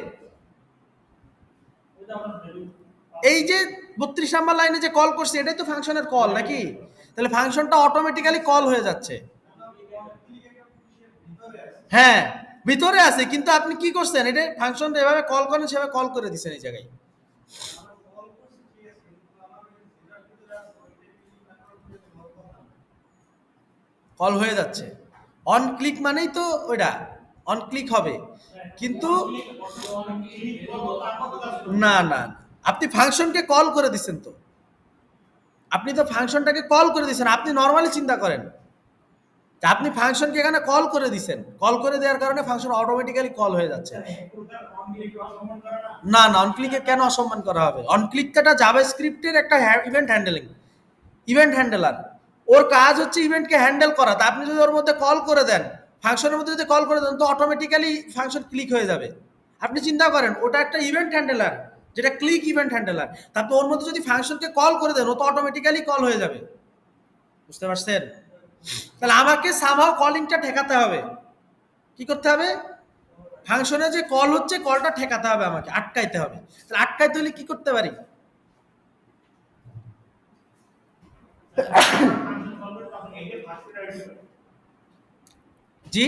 এই যে 32 নাম্বার লাইনে যে কল করছি, এটাই তো ফাংশনের কল নাকি? তাহলে ফাংশনটা অটোমেটিক্যালি কল হয়ে যাচ্ছে। হ্যাঁ, ভিতরে আছে, কিন্তু আপনি কি করছেন? এটা ফাংশনটা এভাবে কল করেন, সেভাবে কল করে দিচ্ছেন এই জায়গায়, কল হয়ে যাচ্ছে। অন ক্লিক মানেই তো ওইটা অন ক্লিক হবে, কিন্তু না, আপনি ফাংশনকে কল করে দিচ্ছেন তো, আপনি তো ফাংশনটাকে কল করে দিচ্ছেন। আপনি নর্মালি চিন্তা করেন, আপনি ফাংশনকে এখানে কল করে দিচ্ছেন, কল করে দেওয়ার কারণে ফাংশন অটোমেটিক্যালি কল হয়ে যাচ্ছে। না, অন ক্লিকে কেন অসম্মান করা হবে? অন ক্লিকটা জাভাস্ক্রিপ্টের একটা ইভেন্ট হ্যান্ডেলিং, ইভেন্ট হ্যান্ডেলার। ওর কাজ হচ্ছে ইভেন্টকে হ্যান্ডেল করা। তা আপনি যদি ওর মধ্যে কল করে দেন, ফাংশনের মধ্যে যদি কল করে দেন, তো অটোমেটিক্যালি ফাংশন ক্লিক হয়ে যাবে। আপনি চিন্তা করেন, ওটা একটা ইভেন্ট হ্যান্ডেলার, যেটা ক্লিক ইভেন্ট হ্যান্ডেলার। তারপর ওর মধ্যে যদি ফাংশনকে কল করে দেন, ও তো অটোমেটিক্যালি কল হয়ে যাবে, বুঝতে পারছেন? তাহলে আমাকে সামহাও কলিংটা ঠেকাতে হবে। কি করতে হবে? ফাংশনে যে কল হচ্ছে, কলটা ঠেকাতে হবে, আমাকে আটকাইতে হবে। তাহলে আটকাইতে হলে কি করতে পারি? জি,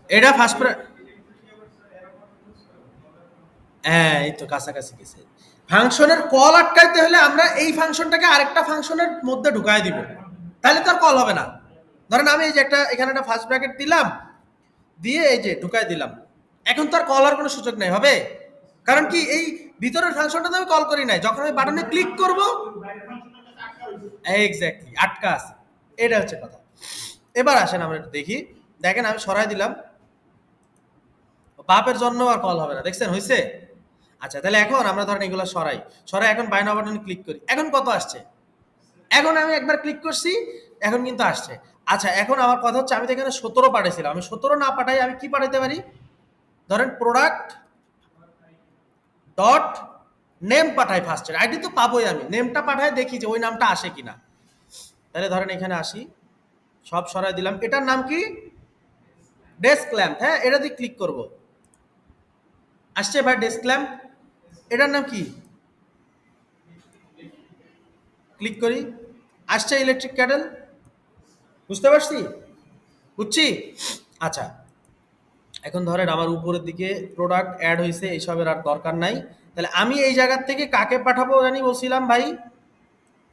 এটা ফার্স্ট, হ্যাঁ এই তো কাছাকাছি গেছে। ফাংশনের কল আটকাইতে হলে আমরা এই ফাংশনটাকে আরেকটা ফাংশনের মধ্যে ঢুকাই দিব, তাহলে তো আর কল হবে না। ধরেন আমি এই যে এখানে একটা ফার্স্ট ব্র্যাকেট দিলাম, দিয়ে এই যে ঢুকাই দিলাম। এখন তো আর কল আর কোনো সুযোগ নেই, হবে? কারণ কি এই ভিতরের ফাংশনটাতে আমি কল করি নাই, যখন আমি বাটনে ক্লিক করব বাইরের ফাংশনটার কাছে আটকা রয়েছে। এক্স্যাক্টলি আটকা আছে, এটা হচ্ছে কথা। এবার আসেন আমরা একটু দেখি, দেখেন আমি সরাই দিলাম, বাপের জন্য আর কল হবে না, দেখছেন হয়েছে? আচ্ছা তাহলে এখন আমরা ধরেন এগুলো সরাই এখন বাই নাও বাটনে ক্লিক করি, এখন কত আসছে? এখন আমি একবার ক্লিক করছি, এখন কিন্তু আসছে। আচ্ছা এখন আমার কথা হচ্ছে আমি তো এখানে 17 পাঠাইছিলাম, আমি 17 না পাঠাই আমি কি পাঠাইতে পারি? ধরেন প্রোডাক্ট ডট নেম পাঠাই, ফার্স্টের আইডি তো পাবোই, আমি নেমটা পাঠাই দেখি যে ওই নামটা আসে কিনা। তাহলে ধরেন এখানে আসি, সব সরাই দিলাম, এটার নাম কি? ডেস্ক ল্যাম্প, হ্যাঁ এটা দিয়ে ক্লিক করব, আসছে ভাই ডেস্ক ল্যাম্প। এটার নাম কি? ক্লিক করি, আসছে ইলেকট্রিক ক্যাটেল, বুঝতে পারছি? বুঝছি? আচ্ছা এখন ধরেন আমার উপরের দিকে প্রোডাক্ট অ্যাড হয়েছে, এইসবের আর দরকার নাই। তাহলে আমি এই জায়গার থেকে কাকে পাঠাবো জানি বলছিলাম ভাই?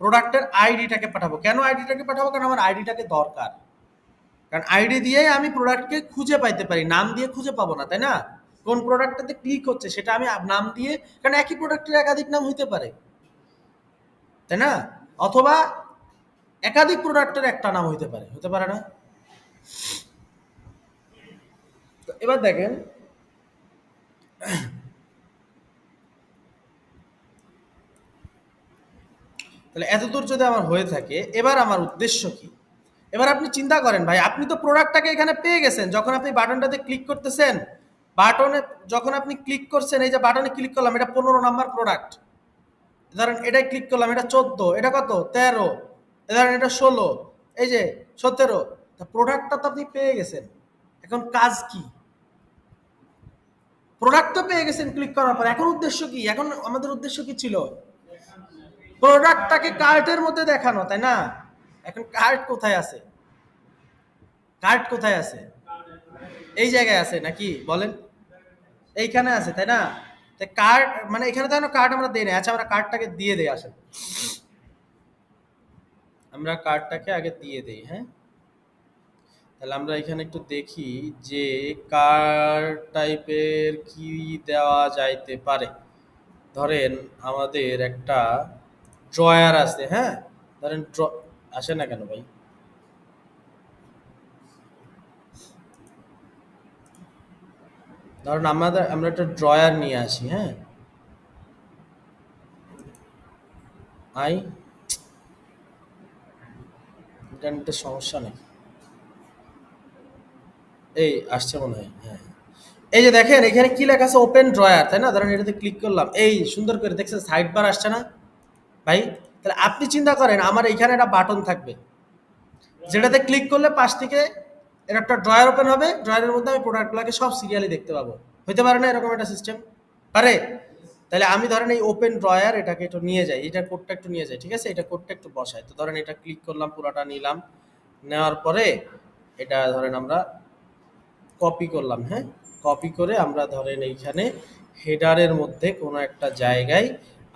প্রোডাক্টের আইডিটাকে পাঠাবো। কেন আইডিটাকে পাঠাবো? কারণ আমার আইডিটাকে দরকার, কারণ আইডি দিয়েই আমি প্রোডাক্টকে খুঁজে পাইতে পারি, নাম দিয়ে খুঁজে পাবো না, তাই না? কোন প্রোডাক্টটাতে ক্লিক হচ্ছে সেটা আমি নাম দিয়ে, কারণ একই প্রোডাক্টের একাধিক নাম হইতে পারে, তাই না? অথবা একাধিক প্রোডাক্টের একটা নাম হইতে পারে না? তো এবার দেখেন তাহলে এতদূর যদি আমার হয়ে থাকে, এবার আমার উদ্দেশ্য কি? এবার আপনি চিন্তা করেন ভাই, আপনি তো প্রোডাক্টটাকে এখানে পেয়ে গেছেন, যখন আপনি বাটনটাতে ক্লিক করতেছেন, বাটনে যখন আপনি ক্লিক করছেন, এই যে বাটনে ক্লিক করলাম, এটা 15 নাম্বার প্রোডাক্ট, ধরেন এটাই ক্লিক করলাম, এটা 14, এটা কত 13, ধরেন এটা 16, এই যে 17, তা প্রোডাক্টটা তো আপনি পেয়ে গেছেন। এখন কাজ কি? প্রোডাক্ট তো পেয়ে গেছেন ক্লিক করার পর, এখন উদ্দেশ্য কি? এখন আমাদের উদ্দেশ্য কি ছিল? প্রোডাক্টটাকে কার্টের মধ্যে দেখানো, তাই না? এখন কার্ট কোথায় আছে? কার্ট কোথায় আছে? এই জায়গায় আছে নাকি বলেন? এইখানে আছে, তাই না? কার্ড মানে এখানে তো কার্ড আমরা দিই না। আচ্ছা আমরা কার্ডটাকে দিয়ে দেই, আসেন আমরা কার্ডটাকে আগে দিয়ে দেই, হ্যাঁ? তাহলে আমরা এখানে একটু দেখি যে কার্ড টাইপের কি দেওয়া যাইতে পারে। ধরেন আমাদের একটা ড্রয়ার আছে, হ্যাঁ? ধরেন আসে না কেন ভাই? ধরেন আমরা একটা ড্রয়ার নিয়ে আসি, হ্যাঁ? আই ইন্টারনেটের সমস্যা নাকি? এই আসছে মনে হয়, হ্যাঁ। এই যে দেখেন এখানে কি লেখা আছে? ওপেন ড্রয়ার, তাই না? ধরেন এটাতে ক্লিক করলাম, এই সুন্দর করে দেখছেন সাইড বার আসছে না ভাই? তাহলে আপনি চিন্তা করেন আমার এখানে একটা বাটন থাকবে, যেটাতে ক্লিক করলে পাশ থেকে এর একটা ড্রয়ার ওপেন হবে, ড্রয়ারের মধ্যে আমি প্রোডাক্টগুলোকে সব সিরিয়ালি দেখতে পাবো। হইতে পারে না এরকম একটা সিস্টেম? পারে? তাহলে আমি ধরেন এই ওপেন ড্রয়ার এটাকে একটু নিয়ে যাই, এটা কোডটা একটু নিয়ে যাই, ঠিক আছে? এটা কোডটা একটু বসাই। তো ধরেন এটা ক্লিক করলাম, পুরাটা নিলাম, নেওয়ার পরে এটা ধরেন আমরা কপি করলাম, হ্যাঁ? কপি করে আমরা ধরেন এইখানে হেডারের মধ্যে কোনো একটা জায়গায়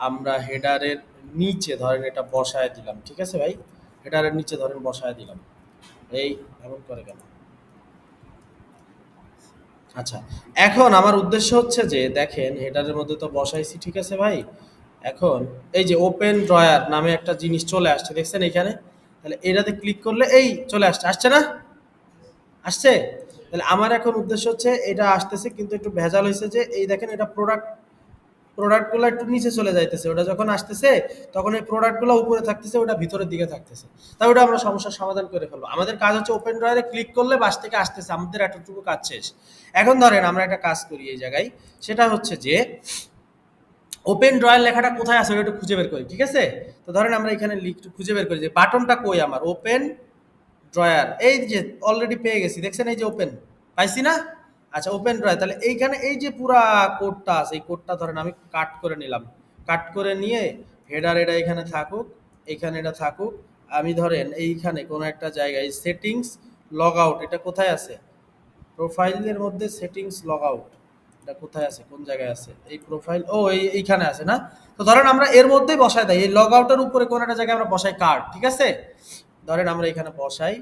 আমরা হেডারের নিচে ধরেন এটা বসায় দিলাম, ঠিক আছে ভাই? হেডারের নিচে ধরেন বসায় দিলাম। এই এমন করে কেন? আচ্ছা এখন আমার উদ্দেশ্য হচ্ছে যে দেখেন হেডারের মধ্যে তো বসাইছি, ঠিক আছে ভাই? এখন এই যে ওপেন ড্রয়ার নামে একটা জিনিস চলে আসছে, দেখছেন এখানে? তাহলে এটাতে ক্লিক করলে এই চলে আসছে না? আসছে? তাহলে আমার এখন উদ্দেশ্য হচ্ছে এটা আসতেছে, কিন্তু একটু ভেজাল হয়েছে যে এই দেখেন এটা প্রোডাক্টগুলো একটু নিচে চলে যাইতেছে, ওটা যখন আসতেছে তখন এই প্রোডাক্টগুলো উপরে থাকতেছে, ওটা ভিতরের দিকে থাকতেছে। তাই ওটা আমরা সমস্যার সমাধান করে ফেলবো। আমাদের কাজ হচ্ছে ওপেন ড্রয়ারে ক্লিক করলে বাস থেকে আসতেছে, আমাদের এতটুকু কাজ শেষ। এখন ধরেন আমরা একটা কাজ করি এই জায়গায়, সেটা হচ্ছে যে ওপেন ড্রয়ার লেখাটা কোথায় আছে ওটা একটু খুঁজে বের করি, ঠিক আছে? তো ধরেন আমরা এখানে খুঁজে বের করি যে বাটনটা কই আমার ওপেন ড্রয়ার, এই যে অলরেডি পেয়ে গেছি, দেখছেন এই যে ওপেন পাইছি না? আচ্ছা ওপেন ড্রয়ার, তাহলে এইখানে এই যে পুরা কোডটা আছে, এই কোডটা ধরেন আমি কাট করে নিলাম, কাট করে নিয়ে হেডার এটা এখানে থাকুক, এখানে এটা থাকুক, আমি ধরেন এইখানে কোনো একটা জায়গায় সেটিংস লগ আউট, এটা কোথায় আছে? প্রোফাইলের মধ্যে সেটিংস লগ আউট, এটা কোথায় আছে? কোন জায়গায় আছে? এই প্রোফাইল, ও এইখানে আছে না? তো ধরেন আমরা এর মধ্যেই বসাই দেই, এই লগ আউটের উপরে কোন একটা জায়গায় আমরা বসাই কার্ড, ঠিক আছে? ধরেন আমরা এখানে বসাই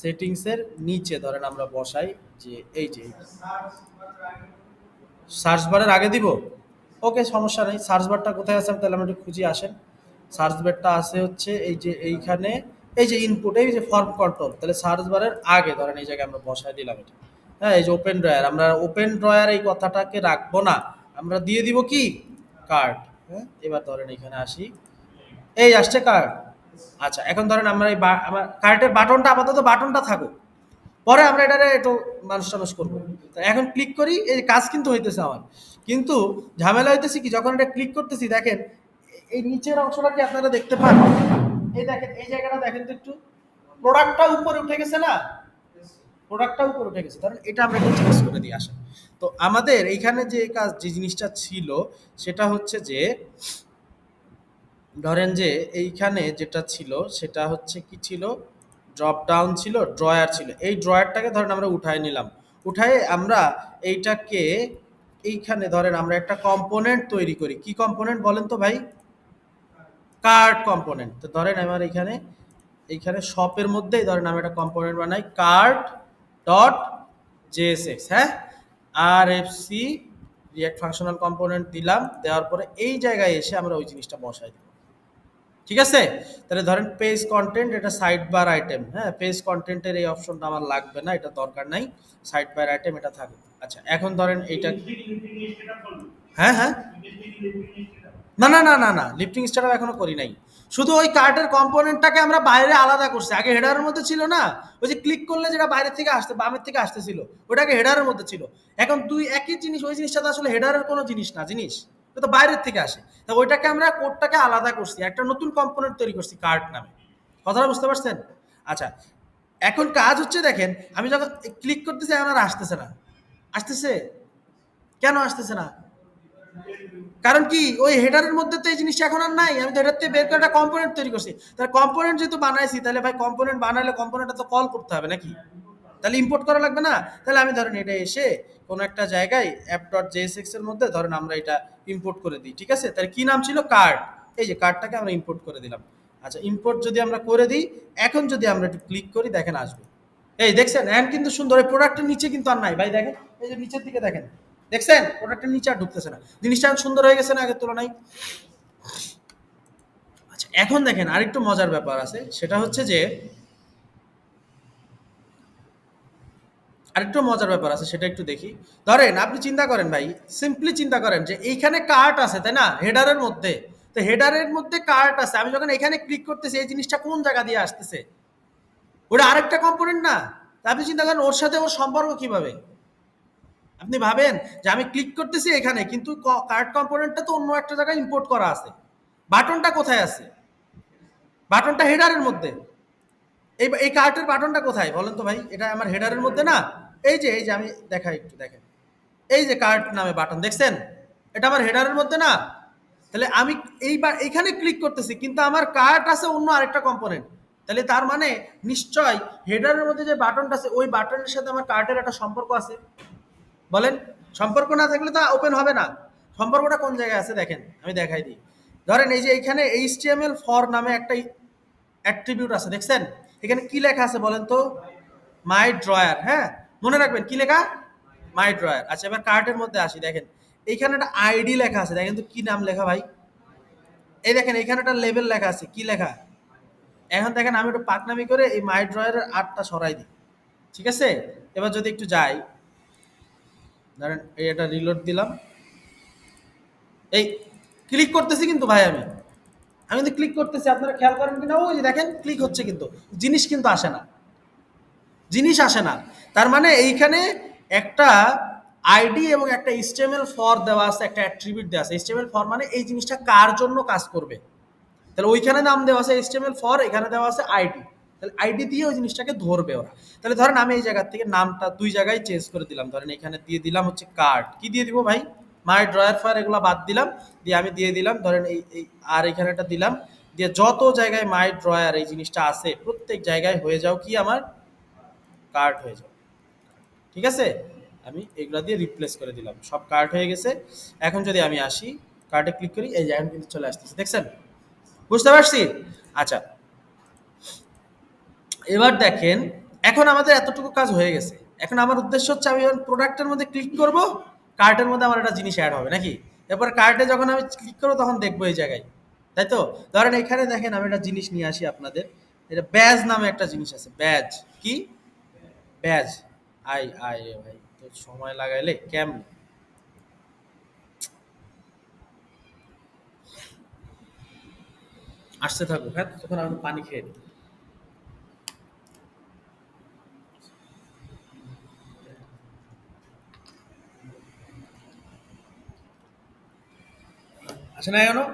সেটিংসের নিচে ধরেন আমরা বসাই যে এই যে সার্চ বারের আগে দিব। ওকে, সমস্যা নেই। সার্চ বারটা কোথায় আছে তাহলে আমরা একটু খুঁজে আসেন। সার্চ বারটা আছে হচ্ছে এই যে এইখানে, এই যে ইনপুট, এই যে ফর্ম কন্ট্রোল, তাহলে সার্চ বারের আগে ধরেন এই জায়গায় আমরা বসাই দিলাম এটা। হ্যাঁ, এই যে ওপেন ড্রয়ার, আমরা ওপেন ড্রয়ার এই কথাটাকে রাখবো না, আমরা দিয়ে দিব কি কার্ড। হ্যাঁ, এবার ধরেন এখানে আসি, এই আসছে কার্ড। আচ্ছা, এখন ধরেন আমরা আমার কার্ডের বাটনটা আপাতত বাটনটা থাকুক, পরে আমরা এটারে একটু মানুষ টানুষ করবো। তো এখন ক্লিক করি, এই কাজ কিন্তু হইতেছে আমার, কিন্তু ঝামেলা হইতেছে কি যখন এটা ক্লিক করতেছি দেখেন এই নিচের অংশটা কি আপনারা দেখতে পান? এই দেখেন এই জায়গাটা দেখেন তো একটু, প্রোডাক্টটা উপরে উঠে গেছে না, প্রোডাক্টটা উপরে উঠে গেছে, কারণ এটা আমরা একটু চেঞ্জ করে দিই আসেন। তো আমাদের এইখানে যে কাজ, যে জিনিসটা ছিল সেটা হচ্ছে যে ধরেন যে এইখানে যেটা ছিল সেটা হচ্ছে কি ছিল, ড্রপ ডাউন ছিল, ড্রয়ার ছিল। এই ড্রয়ারটাকে ধরেন আমরা উঠায় নিলাম, উঠায়ে আমরা এইটাকে এইখানে ধরেন আমরা একটা কম্পোনেন্ট তৈরি করি। কি কম্পোনেন্ট বলেন তো ভাই? Card component. তো ধরেন আমার এইখানে এইখানে শপের মধ্যেই ধরেন আমি একটা কম্পোনেন্ট বানাই, কার্ড ডট জেএসএক্স। হ্যাঁ, R F C react functional component দিলাম, দেওয়ার পরে এই জায়গায় এসে আমরা ওই জিনিসটা বসাই দিব। ঠিক আছে, তাহলে ধরেন পেজ কন্টেন্ট, এটা সাইড বার আইটেম। হ্যাঁ, পেজ কন্টেন্টের এই অপশনটা আমার লাগবে না, এটা দরকার নাই, সাইড বার আইটেম এটা থাকবে। আচ্ছা, এখন ধরেন এইটা, হ্যাঁ হ্যাঁ, না না না না না, লিফটিং স্টার্টআপ এখনো করি নাই, শুধু ওই কার্টের কম্পোনেন্টটাকে আমরা বাইরে আলাদা করছি। আগে হেডারের মধ্যে ছিল না, ওই যে ক্লিক করলে যেটা বাইরে থেকে আসতে, বামের থেকে আসতেছিল, ওটাকে হেডারের মধ্যে ছিল। এখন দুই একই জিনিস, ওই জিনিসটা তো আসলে হেডারের কোনো জিনিস না, জিনিস এটা তো বাইরের থেকে আসে। তা ওইটাকে আমরা কোডটাকে আলাদা করছি, একটা নতুন কম্পোনেন্ট তৈরি করছি কার্ট নামে। কথাটা বুঝতে পারছেন? আচ্ছা, এখন কাজ হচ্ছে দেখেন, আমি যখন ক্লিক করতেছি এখন আর আসতেছে না। আসতেছে কেন? আসতেছে না কারণ কি, ওই হেডারের মধ্যে তো এই জিনিসটা এখন আর নাই, আমি তো হেডার থেকে বের করে একটা কম্পোনেন্ট তৈরি করছি। তাহলে কম্পোনেন্ট যেহেতু বানাইছি, তাহলে ভাই কম্পোনেন্ট বানাইলে কম্পোনেন্টটা তো কল করতে হবে নাকি? তাহলে ইম্পোর্ট করা লাগবে না? তাহলে আমি ধরেন এটা এসে কোনো একটা জায়গায় অ্যাপ ডট জেএসএক্স এর মধ্যে ধরেন আমরা এটা ইম্পোর্ট করে দিই। ঠিক আছে, তাহলে কি নাম ছিল? কার্ড। এই যে কার্ডটাকে আমরা ইম্পোর্ট করে দিলাম। আচ্ছা, ইম্পোর্ট যদি আমরা করে দিই, এখন যদি আমরা একটু ক্লিক করি দেখেন আসবে। এই দেখছেন, এখন কিন্তু সুন্দর, এই প্রোডাক্টের নিচে কিন্তু আর নাই ভাই, দেখেন এই যে নিচের দিকে দেখেন, দেখছেন প্রোডাক্টের নিচে আর ঢুকতেছে না, জিনিসটা এখন সুন্দর হয়ে গেছে না আগের তুলনায়? আচ্ছা, এখন দেখেন আরেকটু মজার ব্যাপার আছে, সেটা হচ্ছে যে আরেকটু মজার ব্যাপার আছে, সেটা একটু দেখি। ধরেন আপনি চিন্তা করেন ভাই, সিম্পলি চিন্তা করেন যে এইখানে কার্ট আছে তাই না, হেডারের মধ্যে। তো হেডারের মধ্যে কার্ট আছে, আমি যখন এখানে ক্লিক করতেছি এই জিনিসটা কোন জায়গা দিয়ে আসতেছে? ওটা আরেকটা কম্পোনেন্ট না? তা আপনি চিন্তা করেন ওর সাথে ওর সম্পর্ক কিভাবে? আপনি ভাবেন যে আমি ক্লিক করতেছি এখানে, কিন্তু কার্ট কম্পোনেন্টটা তো অন্য একটা জায়গায় ইম্পোর্ট করা আছে। বাটনটা কোথায় আছে? বাটনটা হেডারের মধ্যে। এই কার্টের বাটনটা কোথায় বলেন তো ভাই? এটা আমার হেডারের মধ্যে না? এই যে আমি দেখাই, একটু দেখেন, এই যে কার্ট নামে বাটন দেখছেন, এটা আমার হেডারের মধ্যে না? তাহলে আমি এইবার এইখানে ক্লিক করতেছি, কিন্তু আমার কার্ট আছে অন্য আরেকটা কম্পোনেন্ট। তাহলে তার মানে নিশ্চয় হেডারের মধ্যে যে বাটনটা আছে ওই বাটনের সাথে আমার কার্টের একটা সম্পর্ক আছে। বলেন, সম্পর্ক না থাকলে তো ওপেন হবে না। সম্পর্কটা কোন জায়গায় আছে দেখেন, আমি দেখাই দিই। ধরেন এই যে এইখানে এইচটিএমএল ফর নামে একটা অ্যাট্রিবিউট আছে, দেখছেন? এখানে কি লেখা আছে বলেন তো? মাই ড্রয়ার। হ্যাঁ, মনে রাখবেন কি লেখা? মাই ড্রয়ার। আচ্ছা, এবার কার্টের মধ্যে আসি, দেখেন এইখানে একটা আইডি লেখা আছে, দেখেন তো কি নাম লেখা ভাই? এই দেখেন এইখানে একটা লেভেল লেখা আছে, কি লেখা? এখন দেখেন আমি একটু পাকনামি করে এই মাই ড্রয়ারের আর্টটা সরাই দিই। ঠিক আছে, এবার যদি একটু যাই, ধরেন এই এটা রিলোড দিলাম, এই ক্লিক করতেছি কিন্তু ভাই আমি আমি কিন্তু ক্লিক করতেছি, আপনারা খেয়াল করেন কিনা? ওই যে দেখেন ক্লিক হচ্ছে, কিন্তু জিনিস কিন্তু আসে না, জিনিস আসে না। তার মানে এইখানে একটা আইডি এবং একটা এইচটিএমএল ফর দেওয়া আছে, একটা অ্যাট্রিবিউট দেওয়া আছে। এইচটিএমএল ফর মানে এই জিনিসটা কার জন্য কাজ করবে, তাহলে ওইখানে নাম দেওয়া আছে এইচটিএমএল ফর, এখানে দেওয়া আছে আইডি, তাহলে আইডি দিয়ে ওই জিনিসটাকে ধরবে ওরা। তাহলে ধরেন আমি এই জায়গা থেকে নামটা দুই জায়গায় চেঞ্জ করে দিলাম, ধরেন এখানে দিয়ে দিলাম হচ্ছে কার্ড, কি দিয়ে দিব ভাই? মাই ড্রয়ার ফায়ার এগুলো বাদ দিলাম, দিয়ে আমি দিয়ে দিলাম ধরেন এই আর এখানে একটা দিলাম, দিয়ে যত জায়গায় মাই ড্রয়ার এই জিনিসটা আছে প্রত্যেক জায়গায় হয়ে যাও কি আমার কার্ড হয়ে যাও। ঠিক আছে, আমি এগুলা দিয়ে রিপ্লেস করে দিলাম, সব কার্ড হয়ে গেছে। এখন যদি আমি আসি কার্ডে ক্লিক করি, এই যে এখন কিন্তু চলে আসতেছে, দেখছেন? বুঝতে পারছি? আচ্ছা, এবার দেখেন, এখন আমাদের এতটুকু কাজ হয়ে গেছে। এখন আমার উদ্দেশ্য হচ্ছে আমি যখন প্রোডাক্টের মধ্যে ক্লিক করব, কার্টের মধ্যে আমার একটা জিনিস অ্যাড হবে নাকি? এরপর কার্টে যখন আমি ক্লিক করবো তখন দেখবো এই জায়গায়, তাই তো? ধরেন এখানে দেখেন আমি একটা জিনিস নিয়ে আসি আপনাদের। এটা ব্যাজ নামে একটা জিনিস আছে, ব্যাজ। কি? ব্যাজ। আই আই রে ভাই, তো সময় লাগাইলে কেমন? আসতে থাকুক, হ্যাঁ, তখন আমি পানি খেয়ে নিই। আসে না এখনো?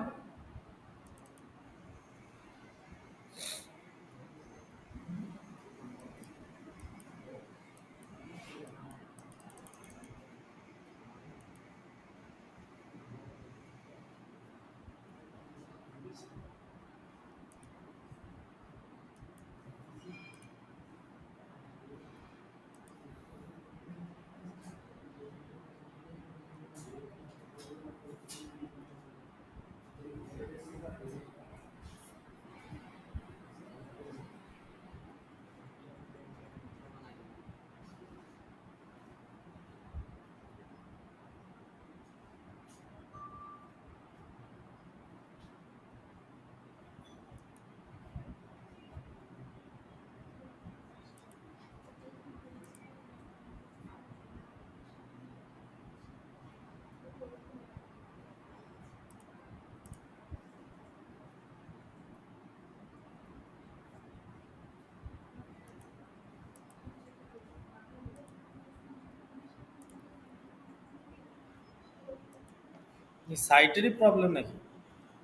সাইটেরই প্রবলেম নাকি?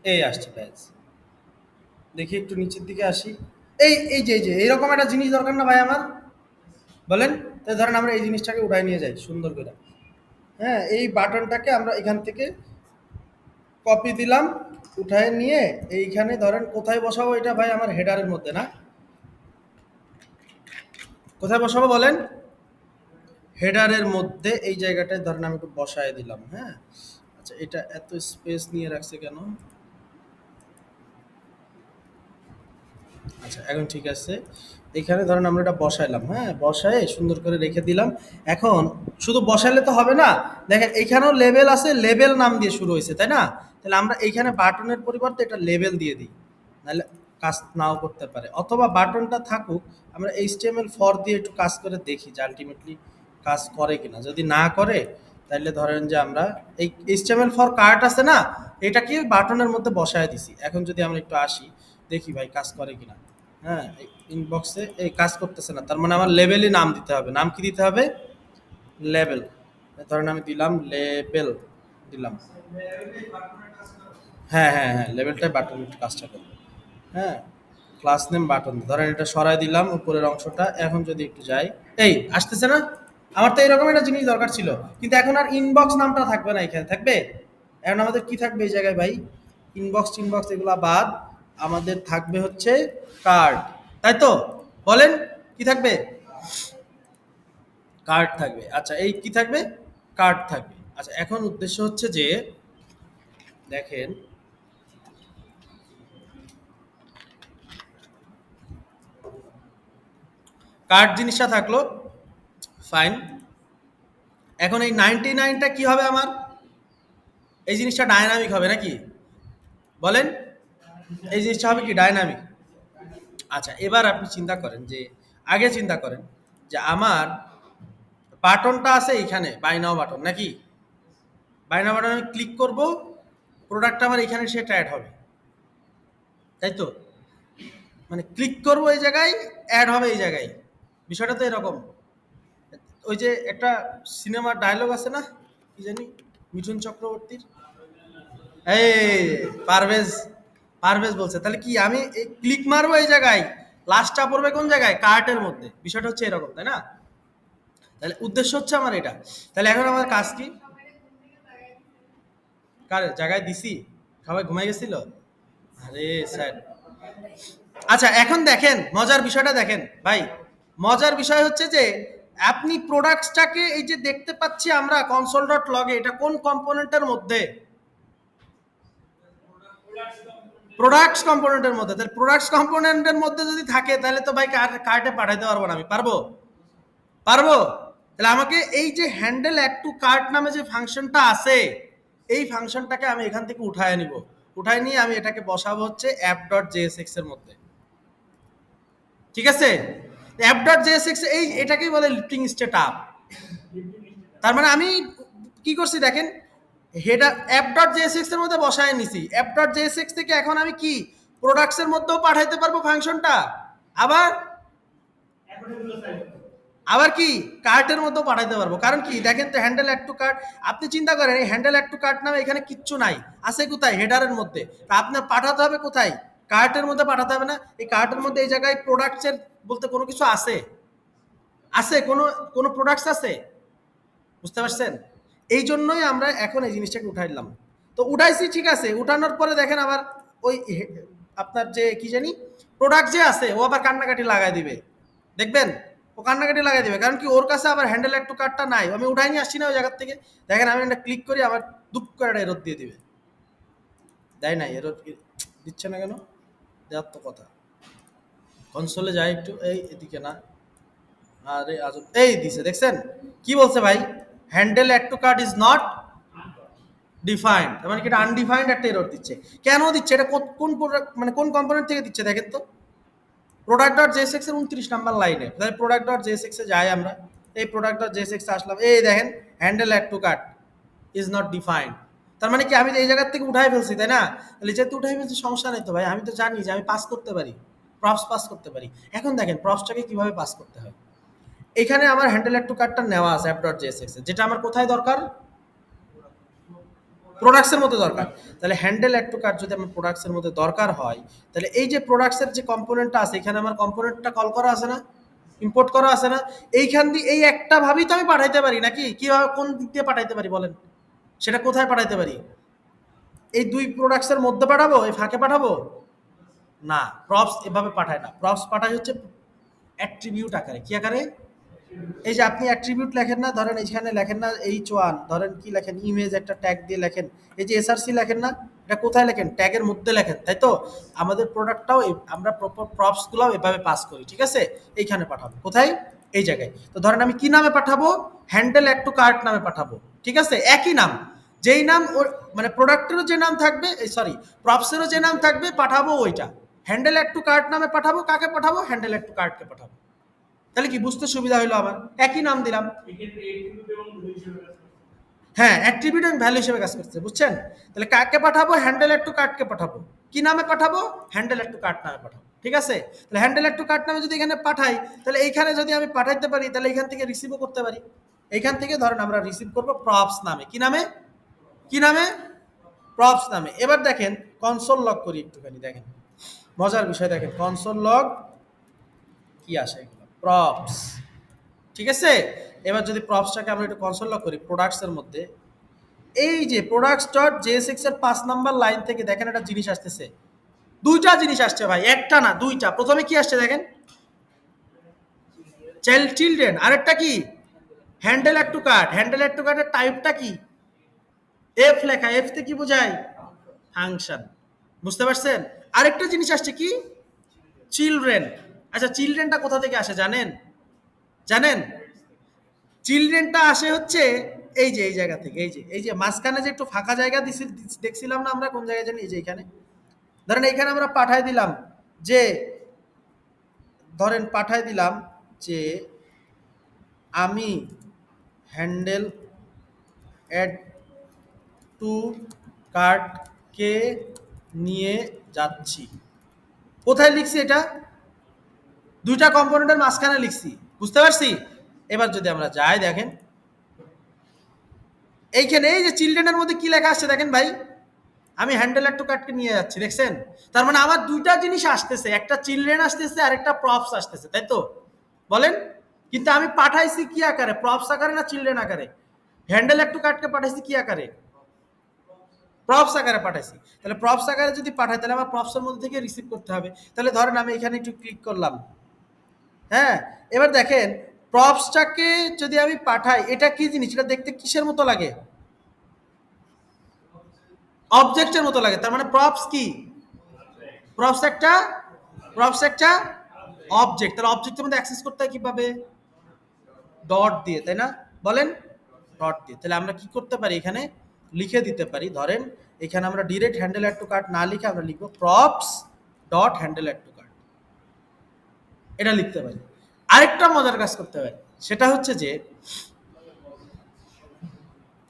এই আসছে ব্যাজ। দেখি একটু নিচের দিকে আসি। এই যে এইরকম একটা জিনিস দরকার না ভাই আমার? বলেন। তাই ধরেন আমরা এই জিনিসটাকে উঠায় নিয়ে যাই সুন্দর করে। হ্যাঁ, এই বাটনটাকে আমরা এখান থেকে কপি দিলাম, উঠায় নিয়ে এইখানে ধরেন কোথায় বসাবো এটা ভাই? আমার হেডারের মধ্যে না? কোথায় বসাবো বলেন? হেডারের মধ্যে এই জায়গাটায় ধরেন আমি একটু বসায় দিলাম, হ্যাঁ? আচ্ছা, এটা এত স্পেস নিয়ে রাখছে কেন? আচ্ছা, এখন ঠিক আছে। এখানে ধরেন আমরা এটা বসাইলাম, হ্যাঁ? বসায়ে সুন্দর করে রেখে দিলাম। এখন শুধু বসাইলে তো হবে না। দেখেন এইখানেও লেবেল আছে, লেবেল নাম দিয়ে শুরু হইছে, তাই না? তাহলে আমরা এইখানে বাটনের পরিবর্তে এটা লেবেল দিয়ে দিই। নাহলে কাজ নাও করতে পারে। অথবা বাটনটা থাকুক, আমরা HTML4 দিয়ে একটু কাজ করে দেখি যে আল্টিমেটলি কাজ করে কিনা। যদি না করে তাইলে ধরেন যে আমরা এই HTML4 কার্ট আছে না? এটাকে বাটনের মধ্যে বসায় দিছি। এখন যদি আমরা একটু আসি, দেখি ভাই কাজ করে কিনা। হ্যাঁ, ইনবক্সে এই কাজ করতেছে না, তার মানে আমার লেবেলই নাম দিতে হবে। নাম কি দিতে হবে? লেবেল। ধরেন আমি দিলাম লেবেল, দিলাম। হ্যাঁ হ্যাঁ হ্যাঁ, লেবেলটাই বাটন কাজটা করবে। হ্যাঁ, ক্লাস নেম বাটন, ধরেন এটা সরাই দিলাম উপরের অংশটা। এখন যদি একটু যাই, এই আসতেছে না? আমার তো এরকম একটা জিনিস দরকার ছিল, কিন্তু এখন আর ইনবক্স নামটা থাকবে না, এখানে থাকবে। এখন আমাদের কি থাকবে এই জায়গায় ভাই? ইনবক্স টিনবক্স এগুলা বাদ, আমাদের থাকবে হচ্ছে কার্ড, তাই তো? বলেন, কি থাকবে? কার্ড থাকবে। আচ্ছা, এই কি থাকবে? কার্ড থাকবে। আচ্ছা, এখন উদ্দেশ্য হচ্ছে যে দেখেন, কার্ড জিনিসটা থাকলো, ফাইন। এখন এই 99টা কি হবে আমার? এই জিনিসটা ডায়নামিক হবে নাকি? বলেন, এই জিনিসটা হবে কি ডায়নামিক? আচ্ছা, এবার আপনি চিন্তা করেন যে, আগে চিন্তা করেন যে আমার বাটনটা আছে এইখানে, বাই নাও বাটন নাকি? বাই নাও বাটন আমি ক্লিক করব, প্রোডাক্ট আমার এখানে সেটা অ্যাড হবে, তাই তো? মানে ক্লিক করব এই জায়গায়, অ্যাড হবে এই জায়গায়। বিষয়টা তো এরকম। ওই যে একটা সিনেমার ডায়লগ আছে না, কি জানি, মিঠুন চক্রবর্তীর, এই পারভেজ, পারভেজ বলছে তাহলে কি আমি ক্লিক মারবো এই জায়গায়, লাস্টটা পড়বে কোন জায়গায়? কার্টের মধ্যে। বিষয়টা হচ্ছে এরকম, তাই না? তাহলে উদ্দেশ্য হচ্ছে আমার এটা। তাহলে এখন আমার কাজ কি? কার জায়গায় দিছি? সবাই ঘুমাই গেছিল? আরে স্যার। আচ্ছা, এখন দেখেন মজার বিষয়টা, দেখেন ভাই, মজার বিষয় হচ্ছে যে আপনি প্রোডাক্টসটাকে এই যে দেখতে পাচ্ছি আমরা কনসোল ডট লগে, এটা কোন কম্পোনেন্টের মধ্যে? প্রোডাক্টস কম্পোনেন্টের মধ্যে। তাহলে প্রোডাক্টস কম্পোনেন্টের মধ্যে যদি থাকে তাহলে তো ভাই কার্টে পাঠাইতে পারবো না আমি, পারবো? পারবো। তাহলে আমাকে এই যে হ্যান্ডেল অ্যাড টু কার্ট নামে যে ফাংশনটা আছে, এই ফাংশনটাকে আমি এখান থেকে উঠায় নিব। উঠায় নিয়ে আমি এটাকে বসাবো হচ্ছে অ্যাপ ডট জেএসএক্স এর মধ্যে। ঠিক আছে? অ্যাপ ডট জেএসএক্স এই এটাকেই বলে লিফটিং স্টেট আপ। তার মানে আমি কি করছি দেখেন, হেডার অ্যাপ ডট জেএসএক্স এর মধ্যে বসায় নিছি। অ্যাপ ডট জেএসএক্স থেকে এখন আমি কি প্রোডাক্টস এর মধ্যেও পাঠাইতে পারবো ফাংশনটা, আবার এখন এগুলো সাইড আবার কি কার্টের মধ্যেও পাঠাইতে পারবো। কারণ কি দেখেন তো, হ্যান্ডেল অ্যাড টু কার্ট, আপনি চিন্তা করেন এই হ্যান্ডেল অ্যাড টু কার্ট নামে এখানে কিচ্ছু নাই, আছে কোথায়? হেডারের মধ্যে। তা আপনার পাঠাতে হবে কোথায়? কার্টের মধ্যে পাঠাতে হবে না? এই কার্টের মধ্যে এই জায়গায় প্রোডাক্টসের বলতে কোনো কিছু আছে? আছে? কোনো প্রোডাক্টস আছে? বুঝতে পারছেন? এই জন্যই আমরা এখন এই জিনিসটাকে উঠাইলাম। তো উঠাইছি, ঠিক আছে। উঠানোর পরে দেখেন আবার ওই আপনার যে কি জানি প্রোডাক্ট যে আছে ও আবার কান্নাকাটি লাগাই দিবে, দেখবেন ও কান্নাকাটি লাগাই দিবে। কারণ কি ওর কাছে আবার হ্যান্ডেল অ্যাড টু কার্টটা নাই, আমি উঠাই নিয়ে আসছি না ওই জায়গার থেকে। দেখেন আমি এটা ক্লিক করি, আবার দুপ করে একটা এরর দিয়ে দিবে। দেয় নাই, এরর দিচ্ছে না কেন? দেওয়ার তো কথা। কনসোলে যাই একটু, এই এদিকে না, আরে আজব, এই দিছে, দেখছেন কি বলছে ভাই? Handle add to cart is not defined. তার মানে কি এটা আনডিফাইন্ড একটা এরর দিচ্ছে। কেন দিচ্ছে এটা? কোন মানে কোন কম্পোনেন্ট থেকে দিচ্ছে দেখেন তো। প্রোডাক্ট ডট জেএসএক্স এর 29 নাম্বার লাইনে। তাহলে প্রোডাক্ট ডট জেএসএক্স এ যাই আমরা, এই প্রোডাক্ট ডট জেএসএক্স এ আসলাম, এই দেখেন handle add to cart is not defined. তার মানে কি আমি তো এই জায়গার থেকে উঠাই ফেলছি, তাই না? তাহলে যেহেতু উঠাই ফেলছি সমস্যা নেই তো ভাই, আমি তো জানি যে আমি পাস করতে পারি, প্রপস পাস করতে পারি। এখন দেখেন প্রপসটাকে কিভাবে পাস করতে হয়। এখানে আমার হ্যান্ডেল অ্যাড টু কার্টটা নেওয়া আছে অ্যাপ ডট জেএসএক্স এ, যেটা আমার কোথায় দরকার? প্রোডাক্টসের মধ্যে দরকার। তাহলে হ্যান্ডেল অ্যাড টু কার্ট যদি আমার প্রোডাক্টসের মধ্যে দরকার হয়, তাহলে এই যে প্রোডাক্টসের যে কম্পোনেন্টটা আছে, এখানে আমার কম্পোনেন্টটা কল করা আছে না, ইম্পোর্ট করা আছে না? এইখান দিয়ে এই একটা ভাবেই তো আমি পাঠাইতে পারি নাকি? কিভাবে, কোন দিক দিয়ে পাঠাইতে পারি বলেন? সেটা কোথায় পাঠাইতে পারি? এই দুই প্রোডাক্টসের মধ্যে পাঠাবো, এই ফাঁকে পাঠাবো না। প্রপস এভাবে পাঠায় না, প্রপস পাঠায় হচ্ছে অ্যাট্রিবিউট আকারে। কি আকারে? এই যে আপনি অ্যাট্রিবিউট লেখেন না, ধরেন এইখানে লেখেন না H1, ধরেন কি লেখেন, ইমেজ একটা ট্যাগ দিয়ে লেখেন। এই যে এসআরসি লেখেন না, এটা কোথায় লেখেন? ট্যাগের মধ্যে লেখেন, তাই তো? আমাদের প্রোডাক্টটাও আমরা প্রপার প্রপসগুলোও এভাবে পাস করি, ঠিক আছে? এইখানে পাঠাবো কোথায়? এই জায়গায়। তো ধরেন আমি কি নামে পাঠাবো? হ্যান্ডেল অ্যাড টু কার্ট নামে পাঠাবো, ঠিক আছে? একই নাম, যেই নাম ওর মানে প্রোডাক্টেরও যে নাম থাকবে, সরি প্রপসেরও যে নাম থাকবে, পাঠাবো ওইটা। হ্যান্ডেল অ্যাড টু কার্ট নামে পাঠাবো, কাকে পাঠাবো? হ্যান্ডেল অ্যাড টু কার্টকে পাঠাবো। তাহলে কি বুঝতে সুবিধা হলো আমার? একই নাম দিলাম। এক্ষেত্রে এইটুকু এবং দুই হিসেবে কাজ করছে। হ্যাঁ, অ্যাট্রিবিউট এবং ভ্যালু হিসেবে কাজ করছে, বুঝছেন? তাহলে কাকে পাঠাবো? হ্যান্ডেল অ্যাড টু কার্টকে পাঠাবো। কি নামে পাঠাবো? হ্যান্ডেল অ্যাড টু কার্ট নামে পাঠাবো, ঠিক আছে? তাহলে হ্যান্ডেল অ্যাড টু কার্ট নামে যদি এখানে পাঠাই, তাহলে এইখানে যদি আমি পাঠাইতে পারি, তাহলে এইখান থেকে রিসিভও করতে পারি। এইখান থেকে ধরেন আমরা রিসিভ করবো প্রপস নামে। কি নামে? কি নামে? প্রপস নামে। এবার দেখেন কনসোল লগ করি একটুখানি, দেখেন মজার বিষয়। দেখেন কনসোল লগ কি আসে, এগুলো প্রপস, ঠিক আছে? এবার যদি প্রপসটাকে আমরা একটু কনসোল লগ করি প্রোডাক্টসের মধ্যে, এই যে প্রোডাক্টস ডট জেএসএক্স এর 5 নাম্বার লাইন থেকে দেখেন একটা জিনিস আসতেছে। দুইটা জিনিস আসছে ভাই, একটা না দুইটা। প্রথমে কি আসছে দেখেন? Child children. আরেকটা কি? Handle add to cart. Handle add to কার্টের টাইপটা কি? এফ লেখা। এফ তে কি বোঝায়? ফাংশন। বুঝতে পারছেন? আরেকটা জিনিস আসছে কি? চিলড্রেন। আচ্ছা চিলড্রেনটা কোথা থেকে আসে জানেন? জানেন? চিলড্রেনটা আসে হচ্ছে এই যে এই জায়গা থেকে, এই যে মাঝখানে যে একটু ফাঁকা জায়গা দেখছিলাম না আমরা, কোন জায়গায় জানি, এই যে এখানে। ধরেন এইখানে আমরা পাঠাই দিলাম যে, ধরেন পাঠাই দিলাম যে আমি হ্যান্ডেল অ্যাড টু কার্টকে নিয়ে যাচ্ছি। কোথায় লিখছি এটা? দুইটা কম্পোনেন্টের মাঝখানে লিখছি, বুঝতে পারছি? এবার যদি আমরা যাই দেখেন এইখানে এই যে চিলড্রেনের মধ্যে কি লেখা আসছে দেখেন ভাই, আমি হ্যান্ডেল অ্যাড টু কার্টকে নিয়ে যাচ্ছি, দেখছেন? তার মানে আমার দুইটা জিনিস আসতেছে, একটা চিলড্রেন আসতেছে আর একটা প্রপস আসতেছে, তাই তো? বলেন। কিন্তু আমি পাঠাইছি কি আকারে? প্রপস আকারে না চিলড্রেন আকারে? হ্যান্ডেল অ্যাড টু কার্টকে পাঠাইছি কি আকারে? প্রপস আকারে পাঠাইছি। তাহলে প্রপস আকারে যদি পাঠাই, তাহলে আমার প্রপসের মধ্যে থেকে রিসিভ করতে হবে। তাহলে ধরেন আমি এখানে একটু ক্লিক করলাম, হ্যাঁ। এবার দেখেন প্রপসটাকে যদি আমি পাঠাই, এটা কি জিনিস? এটা দেখতে কিসের মতো লাগে? অবজেক্টের মতো লাগে। তার মানে প্রপস কি? প্রপস একটা অবজেক্ট, তাহলে অবজেক্টের মধ্যে অ্যাক্সেস করতে হয় কিভাবে? ডট দিয়ে, তাই না? বলেন, ডট দিয়ে। তাহলে আমরা কি করতে পারি, এখানে লিখে দিতে পারি, ধরেন এখানে আমরা direct handle add to cart না লিখে আমরা লিখবো props dot handle add to cart, এটা লিখতে পারি। আরেকটা মজার কাজ করতে পারি, সেটা হচ্ছে যে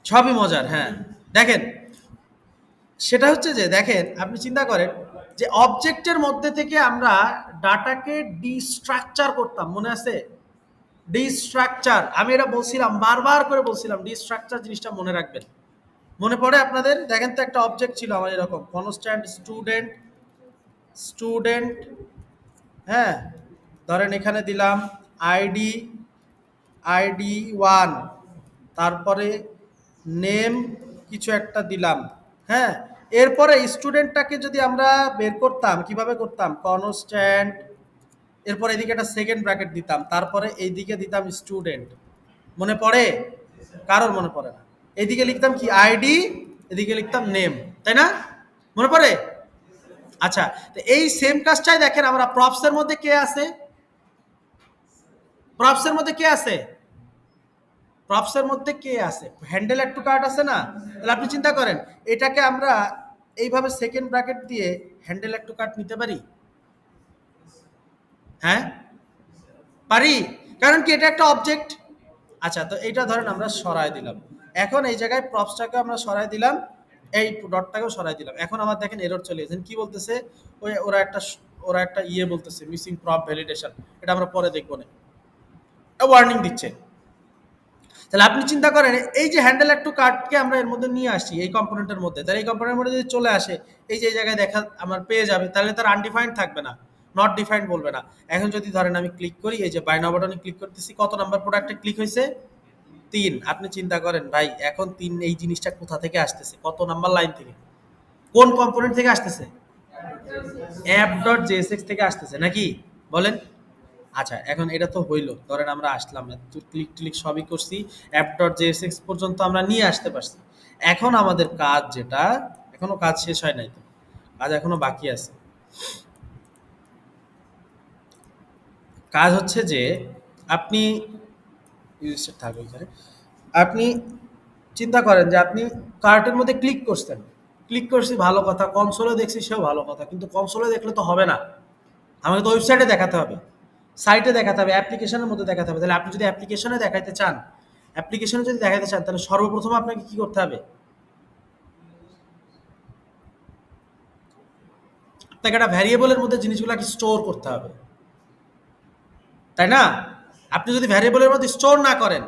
সবই মজার, হ্যাঁ দেখেন, সেটা হচ্ছে যে দেখেন আপনি চিন্তা করেন যে অবজেক্টের মধ্যে থেকে আমরা ডাটাকে ডিস্ট্রাকচার করতাম, মনে আছে? ডিস্ট্রাকচার, আমি এটা বলছিলাম, বারবার করে বলছিলাম, ডিস্ট্রাকচার জিনিসটা মনে রাখবেন। মনে পড়ে আপনাদের? দেখেন তো একটা অবজেক্ট ছিল আমার এরকম, কনস্ট্যান্ট স্টুডেন্ট, স্টুডেন্ট, হ্যাঁ, ধরেন এখানে দিলাম আইডি, আইডি 1, তারপরে নেম কিছু একটা দিলাম, হ্যাঁ। এরপরে স্টুডেন্টটাকে যদি আমরা বের করতাম, কিভাবে করতাম? কনস্ট্যান্ট, এরপর এদিকে একটা সেকেন্ড ব্র্যাকেট দিতাম, তারপরে এইদিকে দিতাম স্টুডেন্ট। মনে পড়ে? কারোর মনে পড়ে না? এদিকে লিখতাম কি? আইডি, এদিকে লিখতাম নেম, তাই না? মনে পড়ে? আচ্ছা, তো এই সেম কাজটাই দেখেন আমরা প্রপসের মধ্যে কে আছে? প্রপসের মধ্যে কে আছে? প্রপসের মধ্যে কে আছে? হ্যান্ডেল অ্যাড টু কার্ট আছে না? তাহলে আপনি চিন্তা করেন, এটাকে আমরা এইভাবে সেকেন্ড ব্র্যাকেট দিয়ে হ্যান্ডেল অ্যাড টু কার্ট নিতে পারি? হ্যাঁ পারি, কারণ কি এটা একটা অবজেক্ট। আচ্ছা, তো এইটা ধরেন আমরা সরায় দিলাম, এখন এই জায়গায় প্রপসটাকে আমরা সরাই দিলাম, এই ডটটাকেও সরাই দিলাম। এখন আমার দেখেন এরর চলে এসেছেন, কি বলতেছে? ওরা একটা ইয়ে বলতেছে, মিসিং প্রপ ভ্যালিডেশন, এটা আমরা পরে দেখবো না, ওয়ার্নিং দিচ্ছে। তাহলে আপনি চিন্তা করেন, এই যে হ্যান্ডেল অ্যাড টু কার্টকে আমরা এর মধ্যে নিয়ে আসছি এই কম্পোনেন্টের মধ্যে, তাহলে এই কম্পোনেন্টের মধ্যে যদি চলে আসে, এই যে এই জায়গায় দেখা আমার পেয়ে যাবে, তাহলে তার আনডিফাইন্ড থাকবে না, নট ডিফাইন্ড বলবে না। এখন যদি ধরেন আমি ক্লিক করি, এই যে বাই নাও বাটনে ক্লিক করতেছি, কত নাম্বার প্রোডাক্টে ক্লিক হয়েছে? 3। আপনি চিন্তা করেন ভাই, এখন 3 এই জিনিসটা কোথা থেকে আসতেছে? কত নাম্বার লাইন থেকে, কোন কম্পোনেন্ট থেকে আসতেছে? app.jsx থেকে আসতেছে নাকি? বলেন। আচ্ছা, এখন এটা তো হইলো, ধরেন আমরা আসলাম, ক্লিক টিলিক সবই করছি, app.jsx পর্যন্ত আমরা নিয়ে আসতে পারছি। এখন আমাদের কাজ যেটা, এখনো কাজ শেষ হয় নাই, তো কাজ এখনো বাকি আছে। কাজ হচ্ছে যে আপনি থাকবে এখানে, আপনি চিন্তা করেন যে আপনি কার্টের মধ্যে ক্লিক করছেন, ক্লিক করছি ভালো কথা, কনসোলে দেখছি সেও ভালো কথা, কিন্তু কনসোলে দেখলে তো হবে না, আমাকে তো ওয়েবসাইটে দেখাতে হবে, সাইটে দেখাতে হবে, অ্যাপ্লিকেশনের মধ্যে দেখাতে হবে। তাহলে আপনি যদি অ্যাপ্লিকেশনে দেখাতে চান, অ্যাপ্লিকেশনে যদি দেখাতে চান, তাহলে সর্বপ্রথম আপনাকে কি করতে হবে? আপনাকে একটা ভ্যারিয়েবলের মধ্যে জিনিসগুলোকে স্টোর করতে হবে, তাই না? আপনি যদি ভ্যারিয়েবলের মধ্যে স্টোর না করেন,